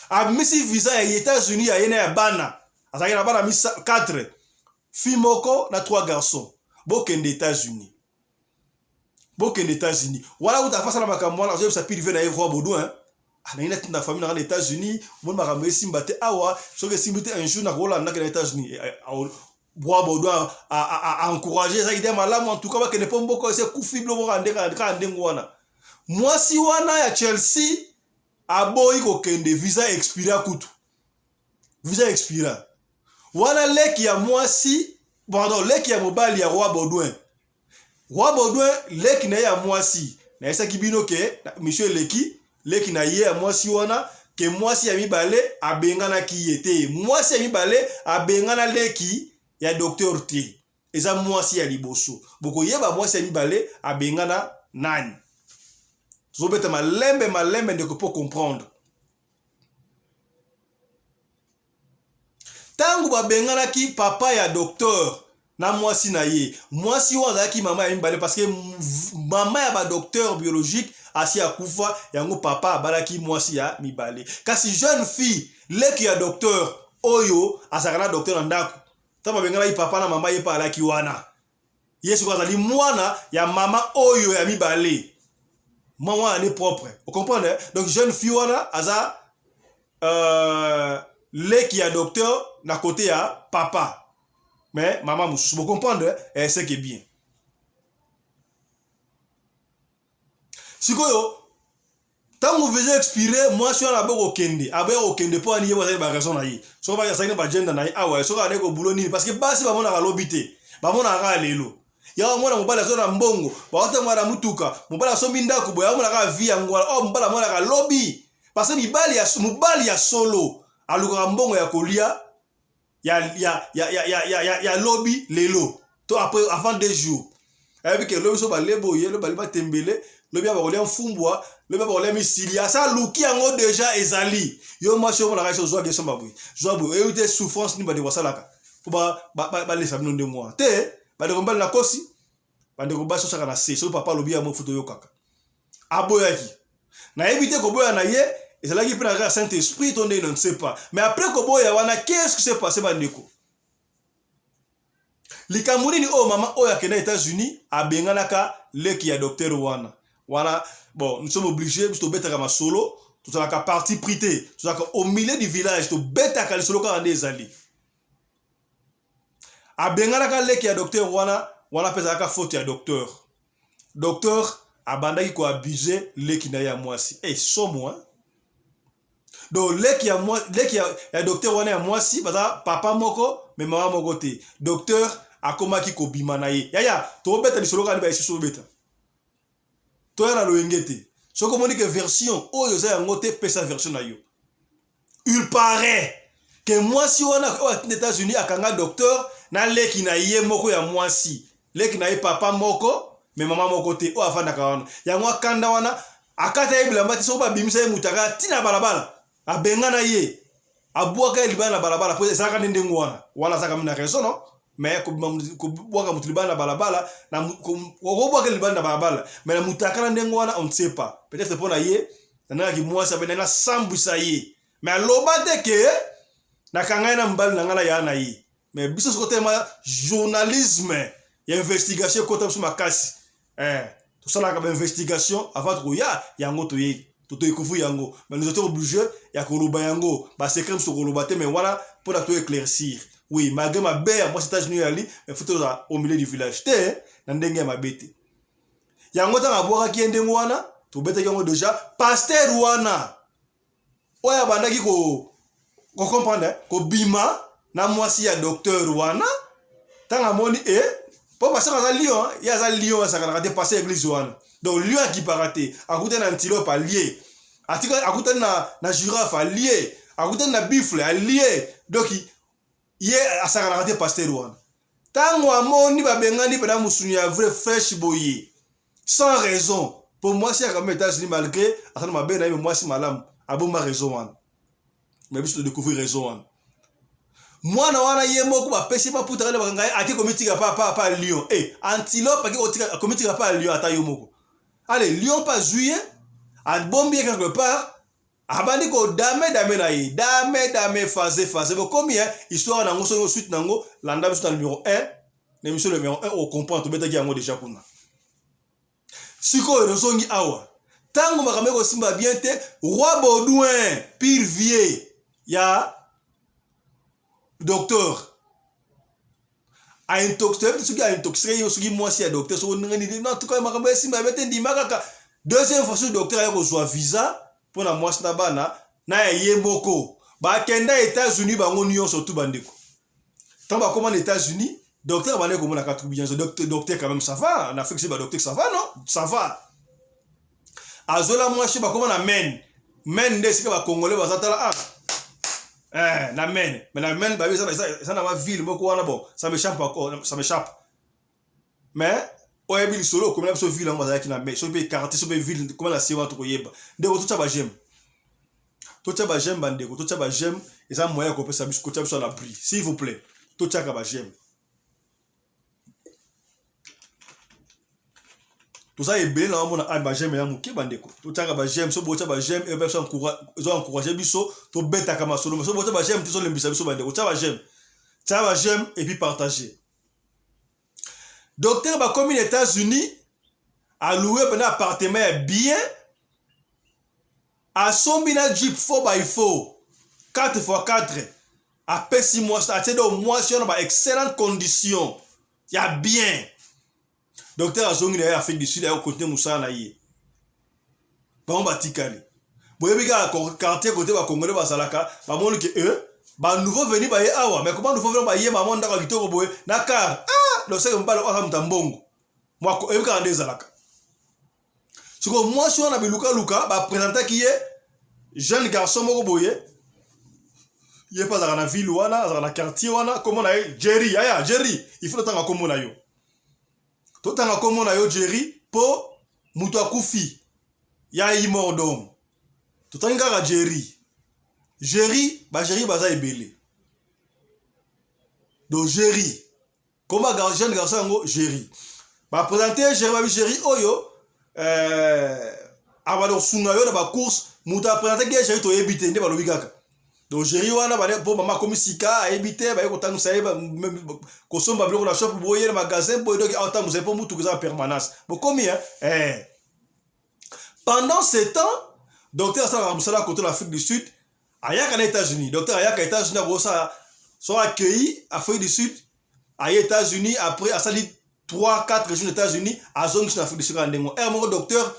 a misi visa ya États-Unis ya yena ya bana azaki na bana 4 fille moko na 3 garçons bokende États-Unis wala utafasa na makambo na zo sa pire na Roi Baudouin na ina tunda famille na États-Unis mon makambo esimba te awa soki esimbi te un jour na Hollande na États-Unis Roi Baudouin a encouragé ça idée malamu en tout cas que ne pas mboko c'est kufible mo ka ndengo wana. Mwasi wana ya Chelsea aboyi ko kende visa expira kutu. Visa expira. Wana leki ya mwasi, pardon, leki ya mobali ya Roi Baudouin. Roi Baudouin leki na ya mwasi. Na esa kibino ke monsieur leki na ye ya mwasi wana ke mwasi ya mibale abengana ki yete. Mwasi ya mibale abengana leki ya docteur T. Eza mwasi ya liboso. Boko yeba mwasi ya mibale abengana nani. Zobete malembe ndeko po comprendre. Tangu babengana ki papa ya docteur na mwasi na ye. Mwasi wana ki mama ya mibale parce que mama ya ba docteur biologique asi akufa yango papa abalaki mwasi ya mibale. Kasi jeune fille leki ya docteur oyo asakana docteur na ndako. Taba bengana yi papa na mama ye pa alaki wana. Yesu kwa zali mwana ya mama oyo ya mibale. Maman elle est propre. Vous comprenez? Donc jeune fille wana aza leki ya docteur na côté ya papa. Mais maman mususu. Vous comprenez? Elle sait que bien. Sikoyo tango veze expirer moi si on a boko kende abeko kende po ani yeba ba raison na yi. So ba ya sa ba gender na yi awa so ka ne ko bulo ni parce que basi ba mona ka lobité. Ba mona ka lelo. Ya mwana mobala zo na mbongo ba wata mwana mutuka mobala so mindako boya mwana ka via ngwala oh mobala mwana ka lobby parce que mobali ya solo aluka mbongo ya kolia ya lobby lelo to après avant 2 jours et puis que lobby so ba lebo ye lo ba tembele lobby ba kolia mfumbwa lobby ba kolia misilia ça luki yango déjà ezali yo marché mona ka so zo ke so mabui zo bo e ute souffrance ni ba de wasalaka pour ba lesa bino de moi te bande kombali na kosi bande kombali sosaka na se so papa lobi ya mo foto yo kaka aboyaki na éviter ko boya na ye ezalaki pe na Saint Esprit on ne sait pas mais après ko boya wana qu'est-ce qui s'est passé bandeko likamuni ni o mama o ya kena États-Unis abengana ka leki ya docteur wana bon nous sommes obligés de bettre ma solo tout ça ka partie prité tout ça au milieu du village to beta ka solo ka des alliés abengana ka leki ya docteur wana pesa ka faute ya docteur abandaki ko abuser leki na ya mwasi somo donc leki ya docteur wana ya mwasi baza papa moko mais mama moko te docteur akomaki ko bima na ye yaya to beta lisolo ka ba so beta to ya na loengete so komoni que version oyo za yango te pesa version na yo il paraît que mwasi wana aux États-Unis akanga docteur na leki na ye moko ya mwasi leki na ye papa moko mais maman moko te o afanda ka wana yango akanda wana akata ye bilamba ti so ba bimisa ye mutaka tina balabala abenga na ye abuaka libana na balabala po ezaka ndengo wana saka mina raison non mais ko buaka mutulibana na balabala na ko buaka libana na balabala mais na mutaka na ndengo wana on ne sait pas peut-être pour na ye na ki mwasi abenga sambusa ye mais alobate ke na kanga na mbali na ngala ya na ye mais biso côté ma journalisme ya investigation côté biso makasi tout ça là comme investigation avant de ya yango to ye to ikufu yango mais nous sommes obligés ya koloba yango ba secret so koloba te mais voilà pour la to éclaircir oui malgré ma belle moi c'est États-Unis ali mais faut au milieu du village te na ndenge ma bete yango ta ngabwaka ki ndengo wana to bete yango déjà pasteur wana oya bandaki ko comprendre ko bima na mwasi ya docteur wana tanga moni po passer à Lyon ya za Lyon ça kana te passer église wana donc Lyon qui paraté akute na antilope allié akute na girafe allié akute na buffle allié donc ye asaka na te pasteur wana tango amoni ba bengani pe na musuni ya vrai fresh boye sans raison pour moi c'est comme États-Unis malgré atana mabe na moi si malam aboma raison wana mais biso découvrir raison wana mwana wana ye moko ba pesi ba puta kana bakanga ati komitika pa Lyon antilope aki otika komitika pa Lyon ata yo moko allez Lyon pas juillet a bombi quelque part abandi ko dame na ye dame phase bo combien histoire nango so suite nango landa biso na numéro 1 l'émission numéro 1 on comprend to betaki yango déjà kuna siko rozongi awa tango makameko ko simba bien te Roi Baudouin pire vieux ya docteur intoxiqué soki mwasi ya docteur so ngani non tout cas makambo esimba bete ndima kaka deuxième fois sur docteur ya kozwa visa pona mwasi na bana na ye moko ba kenda États-Unis bango nyonso tout bandeko tant ba comment les États-Unis docteur bana ko mona ka tout bien docteur quand même ça va en Afrique c'est ba docteur ça va non ça va azola mwasi ba comment na men ndesi ka ba congolais bazatala la mène, mais la mène, ça n'a pas ville, bon, ça m'échappe encore, ça m'échappe. Mais, on a vu solo, comme la ville, on va dire qu'il y a une ville, sur une ville, comme la Sierra, tout yeba. Dès que tout ça va j'aime. Tout ça va j'aime, bandeko, tout ça va j'aime, et ça moyen qu'on peut s'amuser, côté sur la pluie, s'il vous plaît. Tout ça va j'aime. Tout ça est bien là on a ba j'aime ya muke bandeko tout ça ba j'aime so bocha ba j'aime et personne encourager biso to beta kama solo so bocha ba j'aime tout so le biso bandeko ça va j'aime et puis partager docteur ba comme aux États-Unis a loué un appartement bien à son bina Jeep 4x4 4x4 à peu 6 mois ça a au moins sur ba excellente condition il y a bien. Docteur Azongi na Afrique du Sud a continué musala na ye. Ba batikali. Boyebi ka quartier côté ba Congolais ba salaka, ba moni ke ba nouveau venu ba ye awa, mais comment nouveau venu ba ye ba monda ka kitoko boye na car. Le sait mbalo aka mutambongo. Moi ko ebi ka ndezalaka. Siko moi si on a biluka luka ba présenter qui est jeune garçon moko boye. Il est pas dans la ville wana, dans la quartier wana, comment na Jerry, aya Jerry, il faut tanga komo na yo. Totanga komo na yo Jerry po mutu akufi ya imordom totanga ga Jerry baza ebele do Jerry comment jeune garçon ngo Jerry ba présenter Jerry oyo abalo sunga yo na ba course mutu a présenter ke Jerry to ebite nde balobi kaka do Jerry wana ba po mama komisika ebite ba ko tanu saeba ko somba biloko na shop boye na magasin boye donc autant nous pour mutu en permanence bon combien pendant ce temps docteur Sara Musala côté de l'Afrique du Sud ayaka aux États-Unis docteur ayaka États-Unis bosa sont accueillis Afrique du Sud à États-Unis après a sali 3-4 régions des États-Unis à zone sur l'Afrique du Sud ndengo mon docteur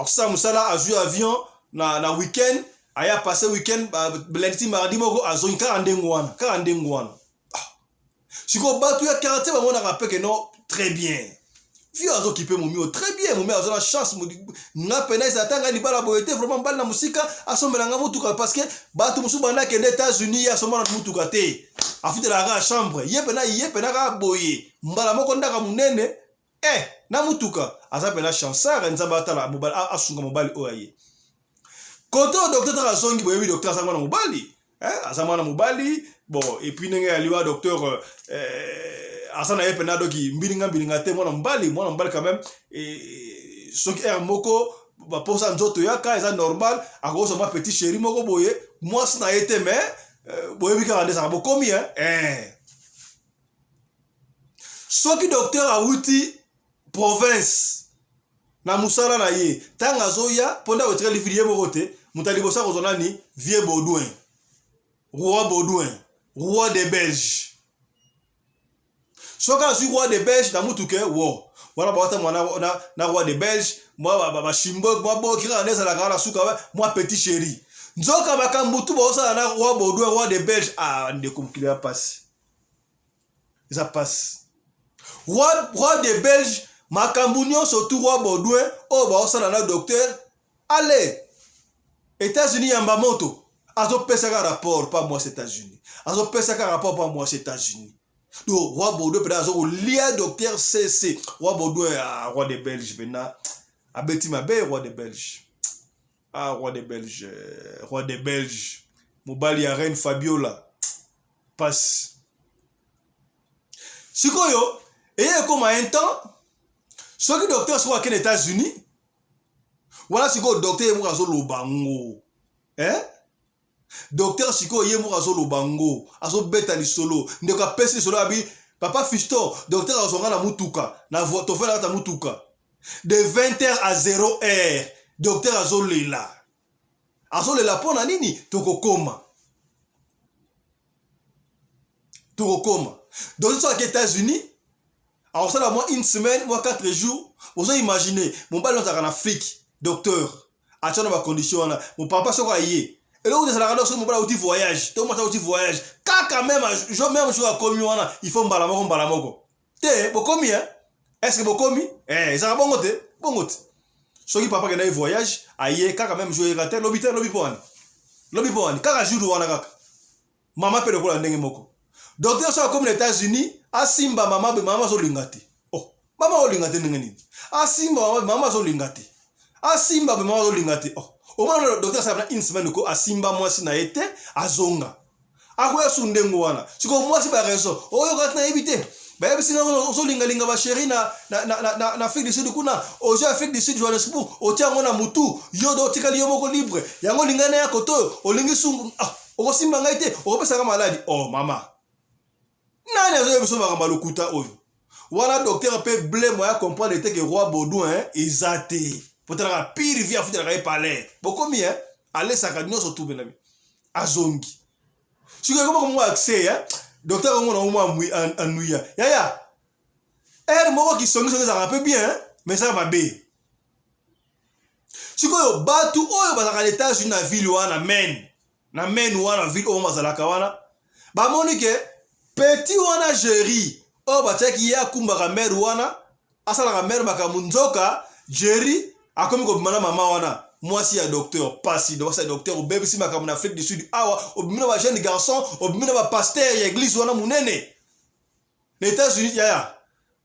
Sara Musala a joué avion na week-end aya passé week-end lundi mardi moko azongi ka ndengo wana siko batu ya quartier ba mona rappelle que non très bien vieux azo qui peut momio très bien momio azo la chance na pena ça tanga ni bala boyete vraiment bala na musika asombelanga mutuka parce que batu musu bana ke États-Unis ya somona mutuka te afite la ga chambre yepena ga boye mbala moko ndaka munene na mutuka aza pena chanceur nzamba tala mobali asunga mobali oyaye côté docteur Razongi boyebi docteur Azamana mobali Azamana mobali bon et puis nenge aliwa docteur asana yepena doki mbilinga te mwana mobali quand même et soki moko ba posa nzoto yaka eza normal akoso ma petit chéri moko boye moi na été mais boyebi ka ndesa bo komi soki docteur awuti province na musala na ye tanga zoya ponda otre livre moko te mutali bosa kozona ni vieux Baudouin roi des Belges soka su roi des Belges na mutuke wo wana bawata mwana na roi des Belges moi ba shimbo moi bo kira ndeza la kala suka moi petit chéri nzoka bakambutu bosa na roi Baudouin roi des Belges ndeko mkili passe ça passe roi des Belges makambunyo surtout roi Baudouin bosa na docteur allez États-Unis yamba moto azo pesa ka rapport pas moi États-Unis azo pesa ka rapport pas moi États-Unis donc roi Baudouin peut azo lia docteur CC roi Baudouin roi des Belges bena abeti mabe roi des Belges roi des Belges mobali ya reine Fabiola passe sikoyo comme un temps soki docteur soit aux États-Unis voilà siko docteur mo azo lobango docteur siko ye mo azo lobango azo beta li solo ndeka pesi solo abi papa Fisto docteur azonga na mutuka na voto fela ta mutuka de 20h à 0h docteur azo lela pona nini tokokoma Donc ils sont aux États-Unis. Alors ça, moi, une semaine, moi, 4 jours. Vous imaginez, mon bal est en Afrique, docteur. À chaque condition, mon papa soit aillé. Et là, vous êtes là, mon bal est voyage. Tout le monde est voyage. Quand même, je même joue à commis, il faut mbalamoko. T'es, vous commis, hein? Est-ce que vous commis? Eh, ça va bon côté. Bon côté. Ceux qui papa qui a voyage, aillé, quand même jouer à terre, lobby pour un. Quand je joue à la maman peut le voir en dengue. Docteur soit comme les États-Unis, asimba maman zo lingate. Oh, maman zo lingate nengeni. Asimba maman zo lingate. Asimba maman zo lingate. Oh, au moins le docteur ça une semaine ko asimba moi si na été azonga. Akoya sundengo wana. Siko moi si ba raison. Oh yo kat na éviter. Ba si na zo linga ba chéri na Afrique du Sud kuna. Au Afrique du Sud Johannesburg, o tia ngona mutu, yo do tikali yo moko libre. Yango lingana ya koto, o lingi sungu. Ah, o simba ngaite, o pesa kama maladi. Oh mama. Nani azo yebiso makamba lokuta oyo. Wala docteur peut blé moya comprendre que roi Baudouin ezate. Peut-être pire via foutre la palais. Bokomi hein, aller ça kadino so tout benami. Azongi. Si comment moi accès hein, docteur on a moi anuya. Ya. Elle moko qui songi ça rappelle bien hein, mais ça va bé. Si ko batu oyo bazaka l'état une ville wana men. Na men wana ville o mazalaka wana. Ba monike petit wana Jerry o bataki ya kumbaka mer wana asala ka mer makamunzoka Jerry akomi ko bimana mama wana mwasi ya docteur pasi donc ça docteur obebe si makamu na Afrique du Sud awa obimina ba jeune garçon obimina ba pasteur ya église wana munene les États-Unis ya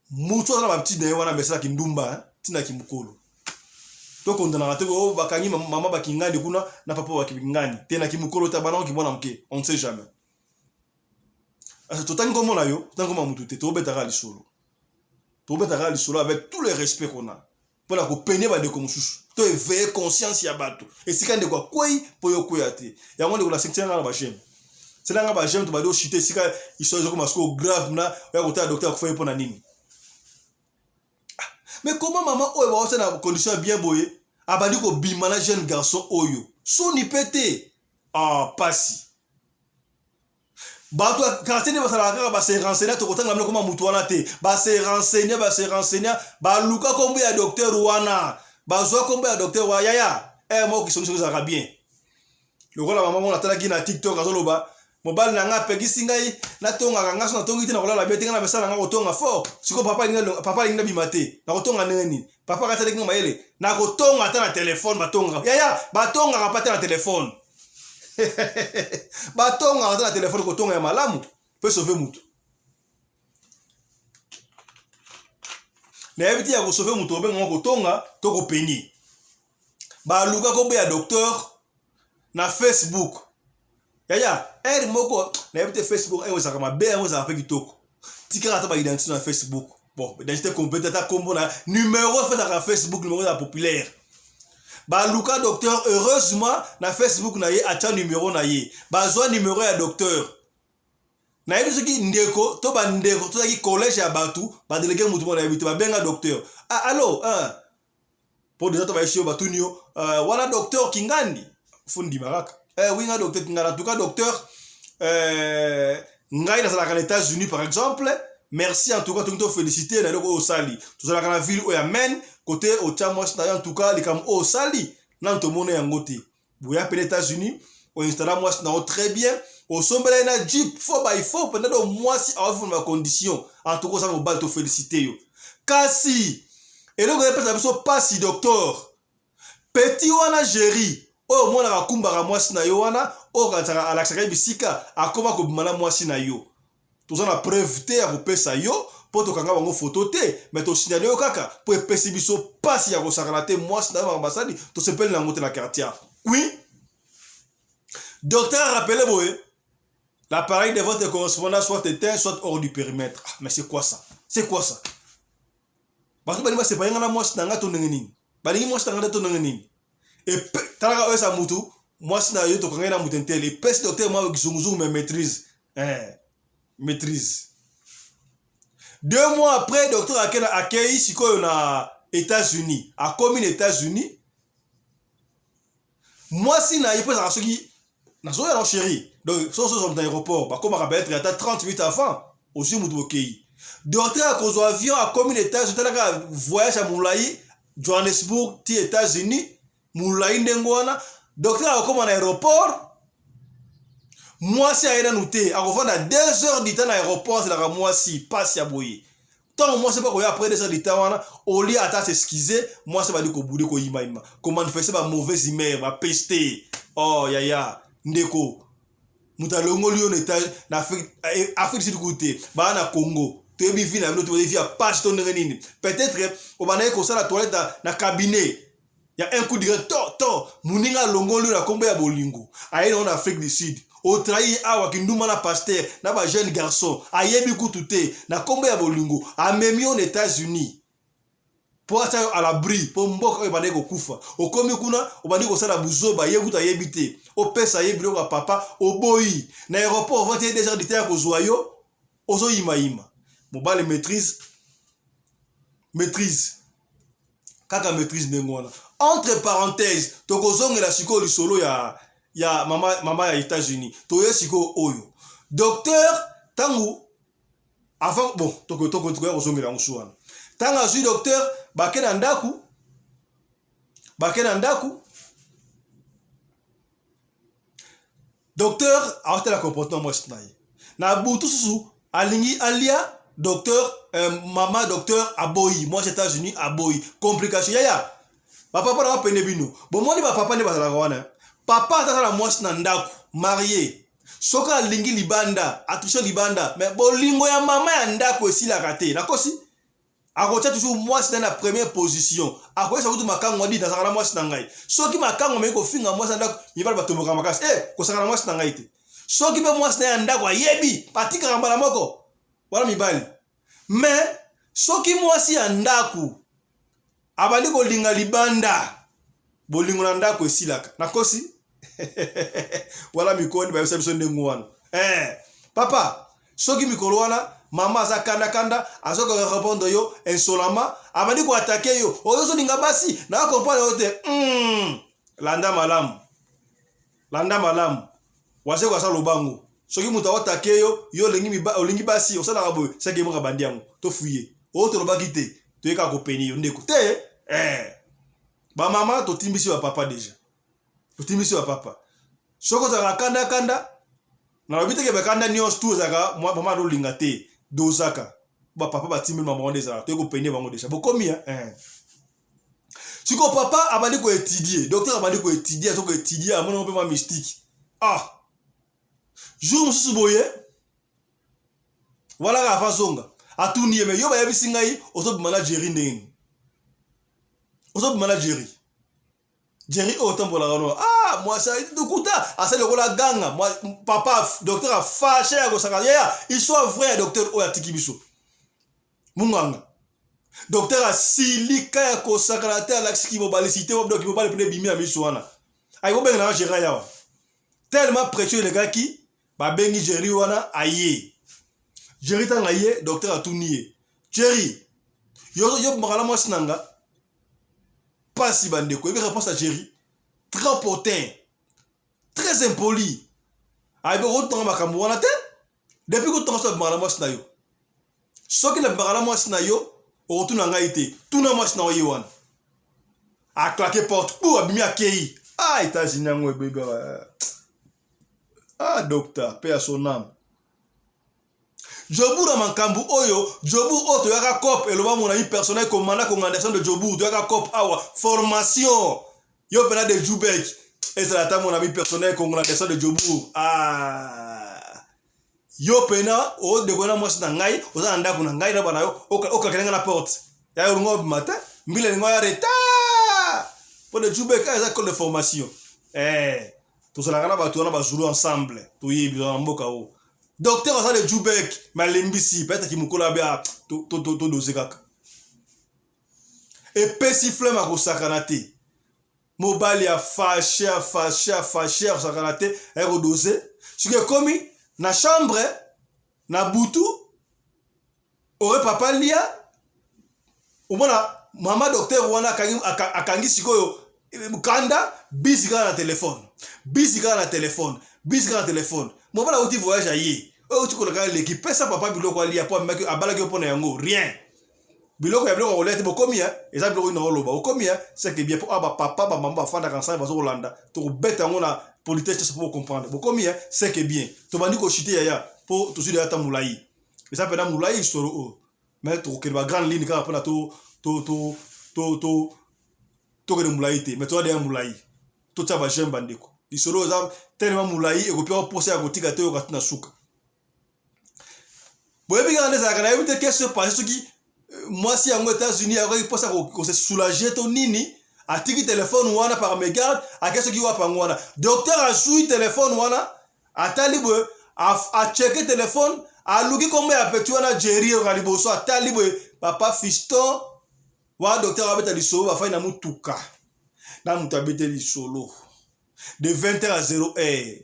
mutu na ba petit na wana mesala kindumba hein tina kimukolo donc on donna raté o bakangi mama bakingani kuna na papa bakingani tena kimukolo tabana ki bona mke on ne sait jamais. Tout le monde a eu, tout le monde a eu, tout le monde avec tout le respect qu'on a. Pour la peiner de comme sous. Tu éveiller conscience ya bato. Et si quand de quoi pour yo koyate. Ya monde la section na ba j'aime. C'est là ba j'aime to ba do chiter si quand ils sont comme asko grave na ya ko ta docteur ko fait pour na nini. Mais comment maman o ba na condition bien boye, abandi ko bimana jeune garçon oyo. Son ni pété. Ah, pasi. Bato quartier ba sala ba se renseigner to kotanga mlo koma mutu wana te ba se renseigner ba luka kombo ya docteur wana ba zo kombo ya docteur wa yaya mo ki sonso za bien le rôle maman on atala ki na TikTok azoloba mobile na nga pegisi ngai na tonga nga so na tongi tina kolala bete nga na besala nga kotonga fort siko papa linga bimate na kotonga neni papa ka tele kinga mayele na kotonga ata na téléphone batonga yaya batonga ka pata na téléphone batonga ata na téléphone kotonga ya malamu peut sauver mutu na yebiti ya ko sauver mutu obenga kotonga to ko peni ba luka ko be ya docteur na Facebook yaya moko na yebite Facebook weza kama be weza pa kitoko tikara ata ba identité na Facebook bon identité complète ta kombo na numéro fait na Facebook numéro ya populaire ba luka docteur heureusement na Facebook na ye acha numéro na ye bazwa numéro ya docteur na yebi soki ndeko to ba ndeko to ki collège ya batu ba délégué mutu mo na yebite ba benga docteur allo pour déjà to ba ishio batunio wala docteur Kingandi fundi maraka oui nga docteur Kingandi en tout cas docteur ngai na sala les États-Unis par exemple merci en tout cas tout féliciter na loko osali to sala kana ville o ya men côté au chamwa en tout cas les cam o sali nan to mona yangote boya pe les États-Unis au installa moi na très bien au sombele na jeep 4x4 pendant au mois si a vu ma condition en tout cas ça va te féliciter yo kasi et le gars peut ça pas si docteur petit wana Jerry o mona ka kumbaka moi na yo wana o ka alaxaka bisika akoma ko bimana moi na yo toza na preuve te ya kopesa yo po tokanga bango photo te mais to signale yo kaka po epesi biso pasi ya kosakana te mwasi na ambassade to sepeli nango te na quartier oui docteur rappelez boye l'appareil de votre correspondant soit éteint soit hors du périmètre mais c'est quoi ça bato bani ba sepeli ngana mwasi na ngato nini balingi mwasi na ngato nini et talaka osa mutu mwasi na yo tokanga na mutentele epesi docteur moi kizunguzungu mais maîtrise 2 mois après docteur Akena accueilli sikoyo na États-Unis a commis les États-Unis moi si na yepesa soki na zo ya chéri donc so dans l'aéroport ba comme rappelle être à 30 minutes avant aussi mutu bokei docteur akozwa avion akomi na états talaka voyage à Moulai Johannesburg ti États-Unis Moulai ndengo wana docteur akoma na aéroport mwasi aenda nute akovanda 2 heures du temps na aéroport la mwasi passe ya boye tant mwasi pas koya après 2 heures du temps wana au lieu ata s'excuser mwasi bali ko boudé ko imaima ko manifester ba mauvaise humeur ba peste oh yaya ndeko mutalongo lio na Afrique du côté ba na Congo tebi vi na bino tebi a passe ton nini peut-être o banaye ko sala toilette na cabinet ya un coup direct to muninga longo lio na kombo ya bolingo aye en Afrique du Sud au trahi awa kinduma na pasteur na ba jeune garçon ayebi kutute na kombo ya bolingo a memi aux États-Unis pour être à l'abri pour mboka banaye ko kufa o komi kuna o bandi ko sala buzoba yebuta yebite o pesa yebi ko papa o boyi na aéroport 21 heures de terre ko zoyo ozo imaima mobile maîtrise kaka maîtrise ndengona entre parenthèses tokozongela siko lisolo ya mama ya États-Unis toye siko oyo docteur tangu avant bon toko kozongela nguswana tanga zui docteur bakena ndaku docteur a la comportement moi snaye na butu susu alingi alia docteur mama docteur aboyi moi aux États-Unis aboyi complication yaya papa na pene bino bon moi ni papa ne bazala wana papa atala moi na ndaku marié soka alingi libanda atusha libanda mais bolingo ya mama ya ndaku esila kate nakosi akocha toujours moi c'est dans la première position akocha kutu makango di dans la moi na ngai soki makango me ko finga moi ndaku yibala batomoka makasi ko saka na moi na ngai te soki be moi na ndaku ayebi patika mbala moko wala mibali mais soki mwasi ya ndaku abali ko linga libanda bolingo na ndaku esilaka nakosi wala mikoni ba biso ndengo wana papa soki mikolo wana mama aza kanda azoka répondre yo insolemment abali ko attaquer yo oyo linga basi na comprendre yote landa malamu wase kwa sa lobango soki muta otake yo olingi basi osala kabo sake mo kabandi yango to fuye o to lobaki te to yeka ko peni yo ndeko te ba mama to timbisi wa papa déjà to timbisi wa papa soko za kanda na lobite ke bakanda nyos tu zaka mama do linga te dozaka ba papa ba timbi mama onde za to ko peni bango déjà bokomi siko papa abali ko étudier docteur abali ko étudier to ko étudier amona pe ma mystique jour mususu boye wala ka fazonga atuni me yo ba yebisi ngai ozo manager ndeni ozo manager Jerry otambola rono moi ça dukuta asale ko la ganga moi papa docteur a fâché ya ko sakaya il soit vrai docteur o atiki biso munganga docteur a silika ya ko sakalate alaxiki mobalicité wo doki mobali pene bimi ya biso wana ay ko benga na Jerry yawa tellement précieux les gars qui ba bengi Jerry wana aye Jerry tanga ye docteur atuniye Jerry yo makala mo sinanga pas si bandeko et réponse à Jerry très potin très impoli ay be roton makambo wana te depuis que ton so makala mo sinayo soki le makala mo sinayo o tuna ngai te tuna mo sinayo ye wana a claquer porte pour abimi akei États-Unis ngwe bébé docteur paix à son âme Jobu na mankambu oyo Jobu oto yaka cop eloba mon ami personnel commandant congandation de Jobu to yaka cop awa formation yo pena de Jubek et c'est la mon ami personnel congandation de Jobu yo pena o de kona mwasi na ngai oza ndako na ngai na bana yo okakelenga na porte ya yo ngo matin mbile ngo ya reta pour de Jubek à école de formation tout ça la ba ba zulu ensemble to yebi na mboka o docteur asa de Jubek malembisi peut-être ki mukola bia to doser kaka et pesifle ma ko sakanate mobile ya fâché sakanate et redoser ce que komi na chambre na butu ore papa lia umona mama docteur wana akangi sikoyo mukanda busy na téléphone mobile auti voyage aye Oh tu kolaka l'équipe pesa papa biloko ali apo maki abala ki pona yango rien. Biloko ya biloko olete bokomi hein eza biloko ino loba bokomi hein c'est que bien pour aba papa ba maman fanda kansa bazo Holanda to beta ngo na politesse pour comprendre bokomi hein c'est que bien to bandi ko chiter yaya pour to sudi ata mulai eza pena mulai soro mais to ke ba grande ligne ka pona to ke mulai te mais to de mulai to tsa ba jemba ndeko isoro za tellement mulai e ko pio poser ko tika te yo katina suka boyebi ngane za kana yebite question parce que moi si en États-Unis avec pour ça qu'on se soulager ton nini a tiki téléphone wana par mégarde a qu'est-ce qui va par wana docteur a joué téléphone wana a talibé a checker téléphone a luki comme a petit wana Jerry au Caliboso a talibé papa fiston wa docteur a beta lisolo va faire na mutuka na mutabete lisolo de 20h à 0h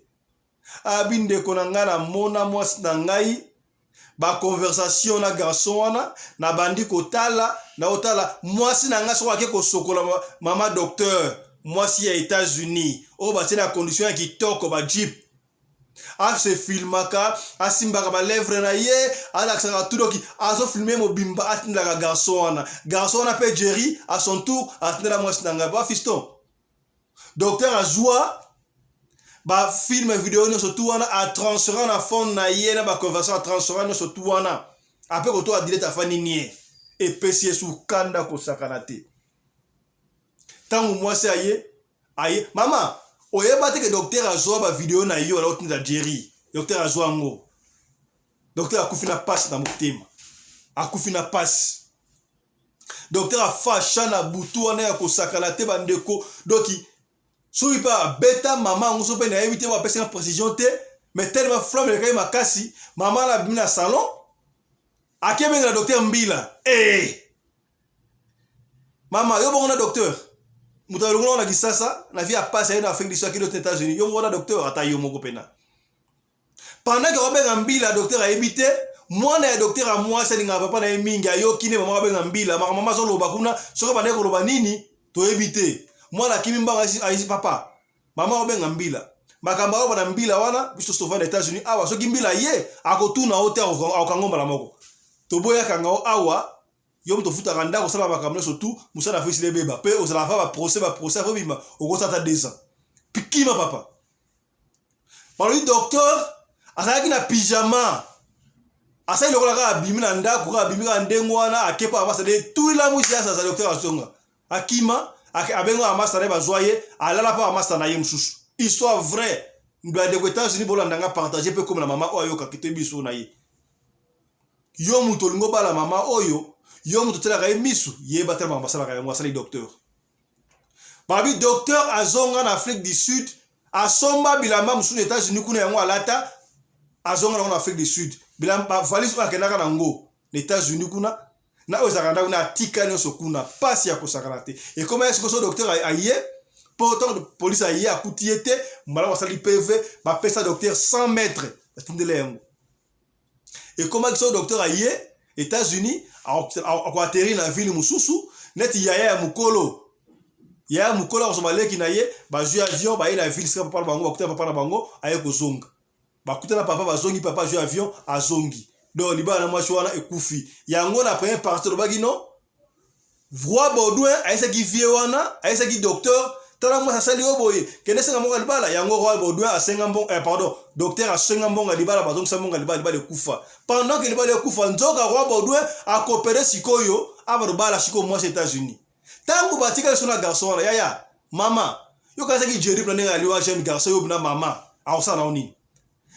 abinde konanga na mona mwasi na ngai ba conversation na garçon wana na bandi kotala na otala mwasi na nga so ake ko sokola mama docteur mwasi ya États-Unis o ba tena condition ya kitoko ba jeep a se filmaka asimbaka ba lèvre na ye ala saka tudoki azo filmer mo bimba atinda ka garçon wana pe Jerry à son tour atinda mwasi na nga ba fiston docteur a joie ba film vidéo no surtout wana a transférer na fond na yena ba conversation a transférer no surtout wana après ko to a direct afani nie et pesi sous kanda ko sakanate tangu mwasi aye mama oyeba te que docteur a joa ba vidéo na yo la otinda Jerry docteur a joa ngo docteur a kufina passe na motema a kufina passe docteur a fasha na butu wana ya ko sakanate bandeko doki soki pa beta maman ngoso pe na éviter wa pesa précision te mais tellement flamme le kai makasi maman la bimina salon akebe na docteur Mbila mama yo bongo na docteur mutalungu na kisasa na via passe na Afrique du Sud aux États-Unis yo bongo na docteur ata yo moko pena pendant que Robert Mbila docteur a évité moi na docteur a moi c'est nga papa na mingi ayo kine maman Robert Mbila maman zo loba kuna soko bande ko loba nini to éviter moi la kimi mbanga aisi papa mama obenga Mbila makamba oba na Mbila wana biso stova na États-Unis awa so kimbila ye akotuna hotel akangomba la moko to boya kanga awa yo mto futa kanda ko sala makamno surtout musala fisi le beba pe ozala fa ba procès fo bima okosata 2 ans pikima papa parli docteur asaki na pyjama asai lokola ka abimi na ndako ka abimi ka ndengo wana akepa abasa de tout la musia sa docteur asonga akima abengo amasa na bazoye alala pa amasa na ye msusu histoire vraie ndo de États-Unis bolandanga partager pe comme la maman oyo kakite biso na ye yo muto lingo bala mama oyo yo muto tela ka misu ye batela mama sala ka mwasali docteur babi docteur azonga na Afrique du Sud asomba bilamba musu États-Unis kuna yango alata azonga na Afrique du Sud bilamba valise kwa kenaka na ngo États-Unis kuna na ozakanda kuna tika nyoso kuna pasi ya kosakanate et comment est-ce que ce docteur aye pourtant de police aye akutiete mbala wasali PV ba pesa docteur 100 mètres atindele yango et comment ce docteur aye États-Unis a atterri na ville mususu net yaya mukolo osomaleki na ye ba jeu avion ba ina ville ska papa bango bakuta papa na bango aye kozonga bakuta na papa bazongi papa jeu avion azongi donc liba na mwashi wana ekufi yango na première partie lobaki non Roi Baudouin aisa ki vie wana aisa ki docteur tala mwa sali oboye kende senga monga libala yango Roi Baudouin asenga mbongo pardon docteur asenga mbonga libala bazong sa mbonga libala ekufa pendant que libala ekufa nzoka Roi Baudouin a coopéré sikoyo aba bala siko mwa États-Unis tangu batika sona garçon wana yaya mama yo kaza ki Jerry planer aliwa jeune garçon yo bina mama aosa na oni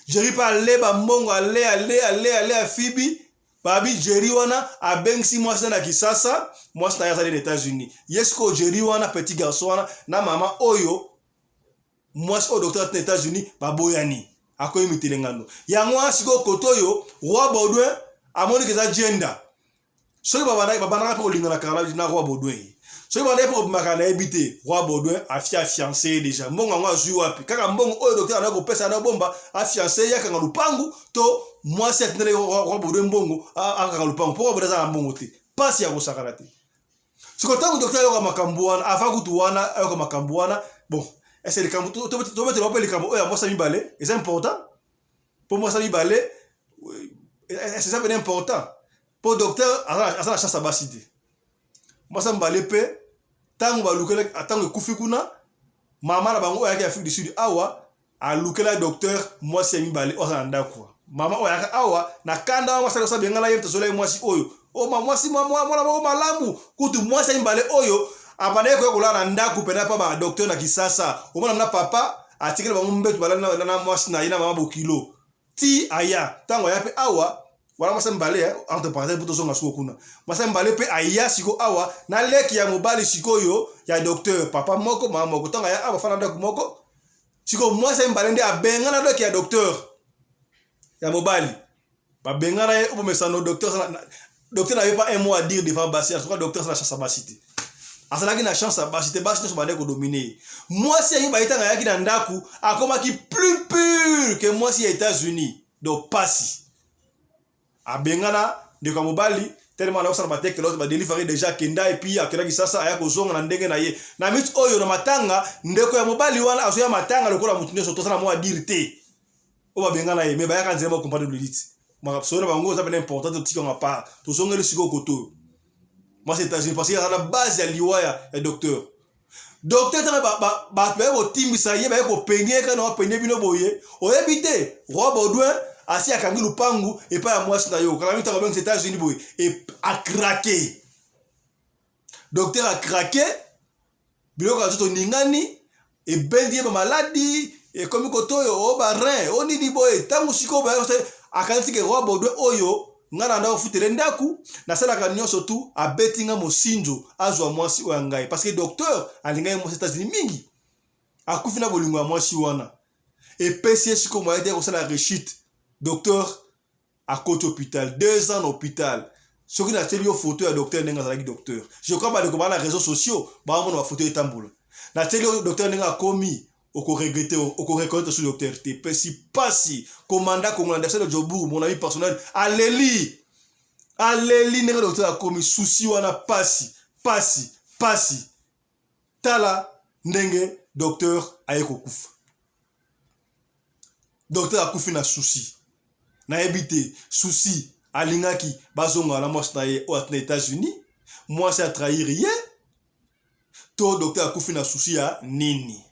Jerry pa leba mbongo ale a Fibi babi Jerry wana abengsi mwasi na kisasa mwasi na yaza les États-Unis yesko Jerry wana petit garçon wana na mama oyo mwasi o docteur des États-Unis baboyani akoyi mitilengano yango asiko kotoyo Roi Baudouin amoni keza gender soki babana pe kolingana kala na Roi Baudouin soki babana pe makana ebité Roi Baudouin a fiancé déjà mbongo ngo azui wapi kaka mbongo oyo docteur anako pesa na bomba a fiancé yaka ngalupangu to mwasi atendele Roi Baudouin mbongo aka lupangu poko bodaza na mbongo te pasi ya kosakana te siko tangu docteur yoka makambo wana afa kutu wana yoka makambo wana bon est-ce que kambo to bete lope likambo oyo mwasa mibale c'est important pour mwasa mibale c'est ça bien important. Pour docteur, à la chance à basiter. Moi, ça me balé pe, tant que lukela, tant que kufikuna, maman la bango yaki Afrique du Sud, awa, a lukela docteur, moi c'est mi balé, ozanda quoi. Maman oyaka awa, na kanda moi ça bien ngala yem tosola moi si oyo. Oh moi si moi malamu, kutu moi c'est mi balé oyo, abane ko kola na ndaku pena pa ba docteur na kisasa. O mona na papa, atikele bango mbetu balana na moi si na ina mama bokilo. Ti aya, tango ya pe awa. Voilà moi ça me balé entre parenthèses pour tous on a sous kuna. Moi ça me balé pe aya siko awa na leki ya mobali siko yo ya docteur papa moko mama moko tanga ya aba fana ndako moko siko moi ça me balé ndi abenga na leki ya docteur ya mobali ba benga na o me sano docteur n'avait pas un mot à dire devant Bassi en tout cas docteur ça la chance à Bassi asala ki na chance à Bassi so bande ko dominer moi si yi ba itanga ya ki na ndaku akoma ki plus pur que moi si aux États-Unis donc Passi abengana de kwa mobali tellement na osala batek l'autre ba délivrer déjà kenda et puis akela ki sasa aya kozonga na ndenge na ye na mit oyo na matanga ndeko ya mobali wana asoya matanga lokola mutunde so tosala mo adirité o ba bengana ye me ba ya kanzema ko comprendre l'élite ma sona bango ça ben important de tiko ngapa to songa le siko koto moi c'est États-Unis parce qu'il y a la base ya liwaya et docteur tana ba ba timbi sa ye ba ko peigner kana peigner bino boye o ebité roi Baudouin asi akangi lupangu et pas à moi na yo quand même ta aux États-Unis boy et a craqué docteur a craqué biloko azoto ningani et bendie ba maladie et comme kotoyo o ba rein oni di boy tangu siko ba akanti ke roi Baudouin oyo ngana nda futere ndaku na sala ka nyonso tu a betinga mosinjo azwa mwasi o ngai parce que docteur alinga mo États-Unis mingi akufina bolingo ya mwasi wana et PCS ko mo ete ko sala rechute docteur à côté hôpital 2 ans d'hôpital ce qui n'a tenu au photo à docteur nenga zalaki docteur je crois pas de comment les réseaux sociaux ba mo na photo etambula na tenu docteur nenga komi oko regretter oko reconnaître ce docteur te Passi commandant congolais de Jobour mon ami personnel Aleli nenga docteur a komi souci wana Passi tala ndenge docteur ayeko kufa docteur akufi na souci na ebité souci alingaki bazonga na moi aux États-Unis moi c'est à trahir rien to docteur akufi na souci ya nini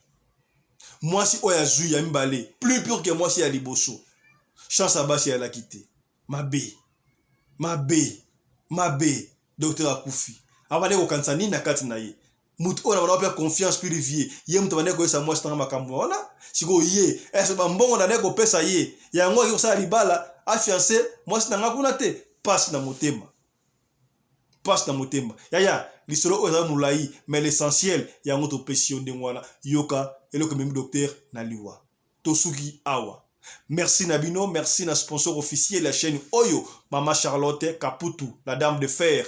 moi si oya zui ya mbale plus pur que moi si ya liboso chance à Bassi ya la quitter mabe docteur akufi abane ko kansani na kati na ye mutu ona wana confiance privier ye mutu bane ko esa moi stanga makambo wana siko ye ese ba mbongo na neko pesa ye yango ki osala libala a fiancé moi stanga kuna te passe na motema ya lisolo oza mulai mais l'essentiel yango to pession de wana yoka eloko même docteur na liwa tosuki awa. Merci Nabino, merci na sponsor officiel la chaîne Oyo, Mama Charlotte Kaputu, la dame de fer.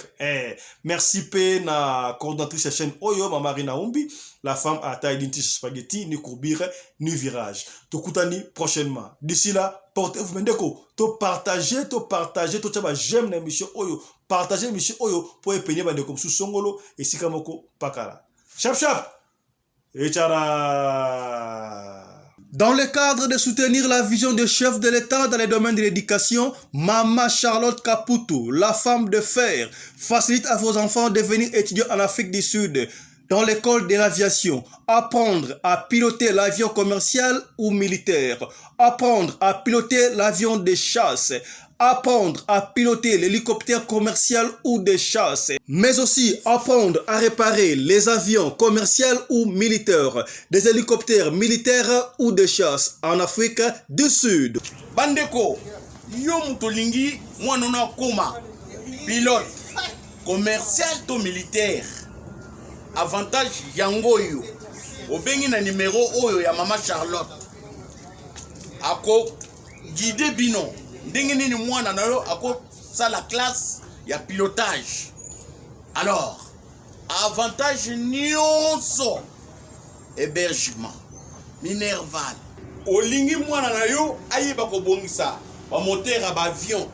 Merci P na coordinatrice la chaîne Oyo, Mama Rina Umbi, la femme à taille d'Intis Spaghetti, ni courbire, ni virage. Tokutani prochainement. D'ici là, portez-vous mendeko, to partager, to tchaba j'aime l'émission Oyo, partagez l'émission Oyo pour épeigner bande comme sous Songolo et Sikamoko Pakala. Chap. Et tchara. Dans le cadre de soutenir la vision du chef de l'État dans les domaines de l'éducation, Mama Charlotte Kaputu, la femme de fer, facilite à vos enfants de devenir étudiants en Afrique du Sud, dans l'école de l'aviation, apprendre à piloter l'avion commercial ou militaire, apprendre à piloter l'avion de chasse, apprendre à piloter l'hélicoptère commercial ou de chasse, mais aussi apprendre à réparer les avions commerciaux ou militaires, des hélicoptères militaires ou de chasse en Afrique du Sud. Bandeko, yo mutolingi mwanona koma, pilote, commercial to militaire, avantage yango yo, obengi na numéro oyo ya Mama Charlotte, ako guide bino, ndenge nini mwana na yo ako sa la classe ya pilotage. Alors, avantage nyonso, hébergement, minerval, olingi mwana na yo ayeba ko bongisa ba moteur ba avion,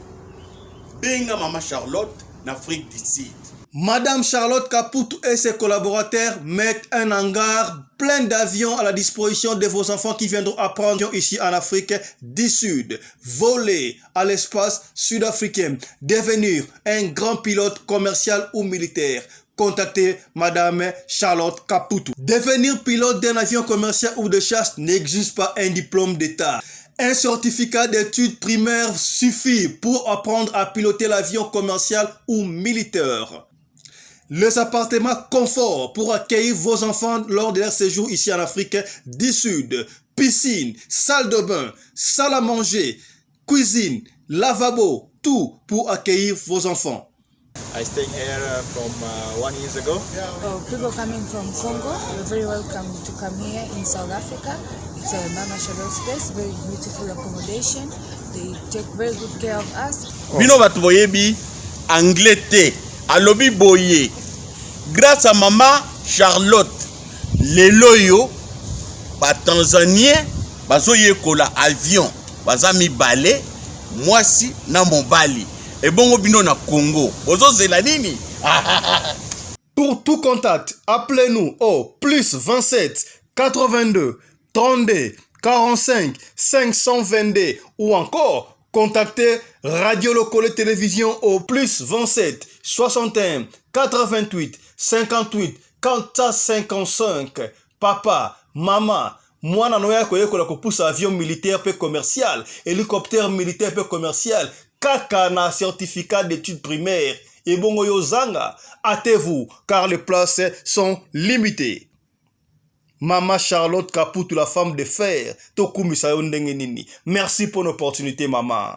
benga Mama Charlotte na Afrique du Sud. Madame Charlotte Caputo et ses collaborateurs mettent un hangar plein d'avions à la disposition de vos enfants qui viendront apprendre ici en Afrique du Sud, voler à l'espace sud-africain, devenir un grand pilote commercial ou militaire. Contactez Madame Charlotte Caputo. Devenir pilote d'un avion commercial ou de chasse n'exige pas un diplôme d'État. Un certificat d'études primaires suffit pour apprendre à piloter l'avion commercial ou militaire. Les appartements confort pour accueillir vos enfants lors de leur séjour ici en Afrique du Sud. Piscine, salle de bain, salle à manger, cuisine, lavabo, tout pour accueillir vos enfants. I stayed here from 1 year ago. People coming from Congo, you're very welcome to come here in South Africa. It's a Mama Charlotte space, very beautiful accommodation. They take very good care of us. Bino batu boyebi anglais te. Alobi boye. Grâce à Mama Charlotte, lelo yo ba Tanzanien bazo yekola avion, baza mibale, mwasi na mobali. Et bon bino na Congo. Bozo zela nini? Pour tout contact, appelez-nous au plus 27 82 32 45 522 ou encore contactez Radio Lokole Télévision au plus 27 61 88 58 455. Papa, maman, mwana noya koyekola kopusa avion militaire pe commercial, hélicoptère militaire pe commercial, kaka na certificat d'études primaires. Et bongo yozanga, hâtez-vous car les places sont limitées. Mama Charlotte Caputo, la femme de fer, tokumisa yo ndenge nini. Merci pour l'opportunité, maman.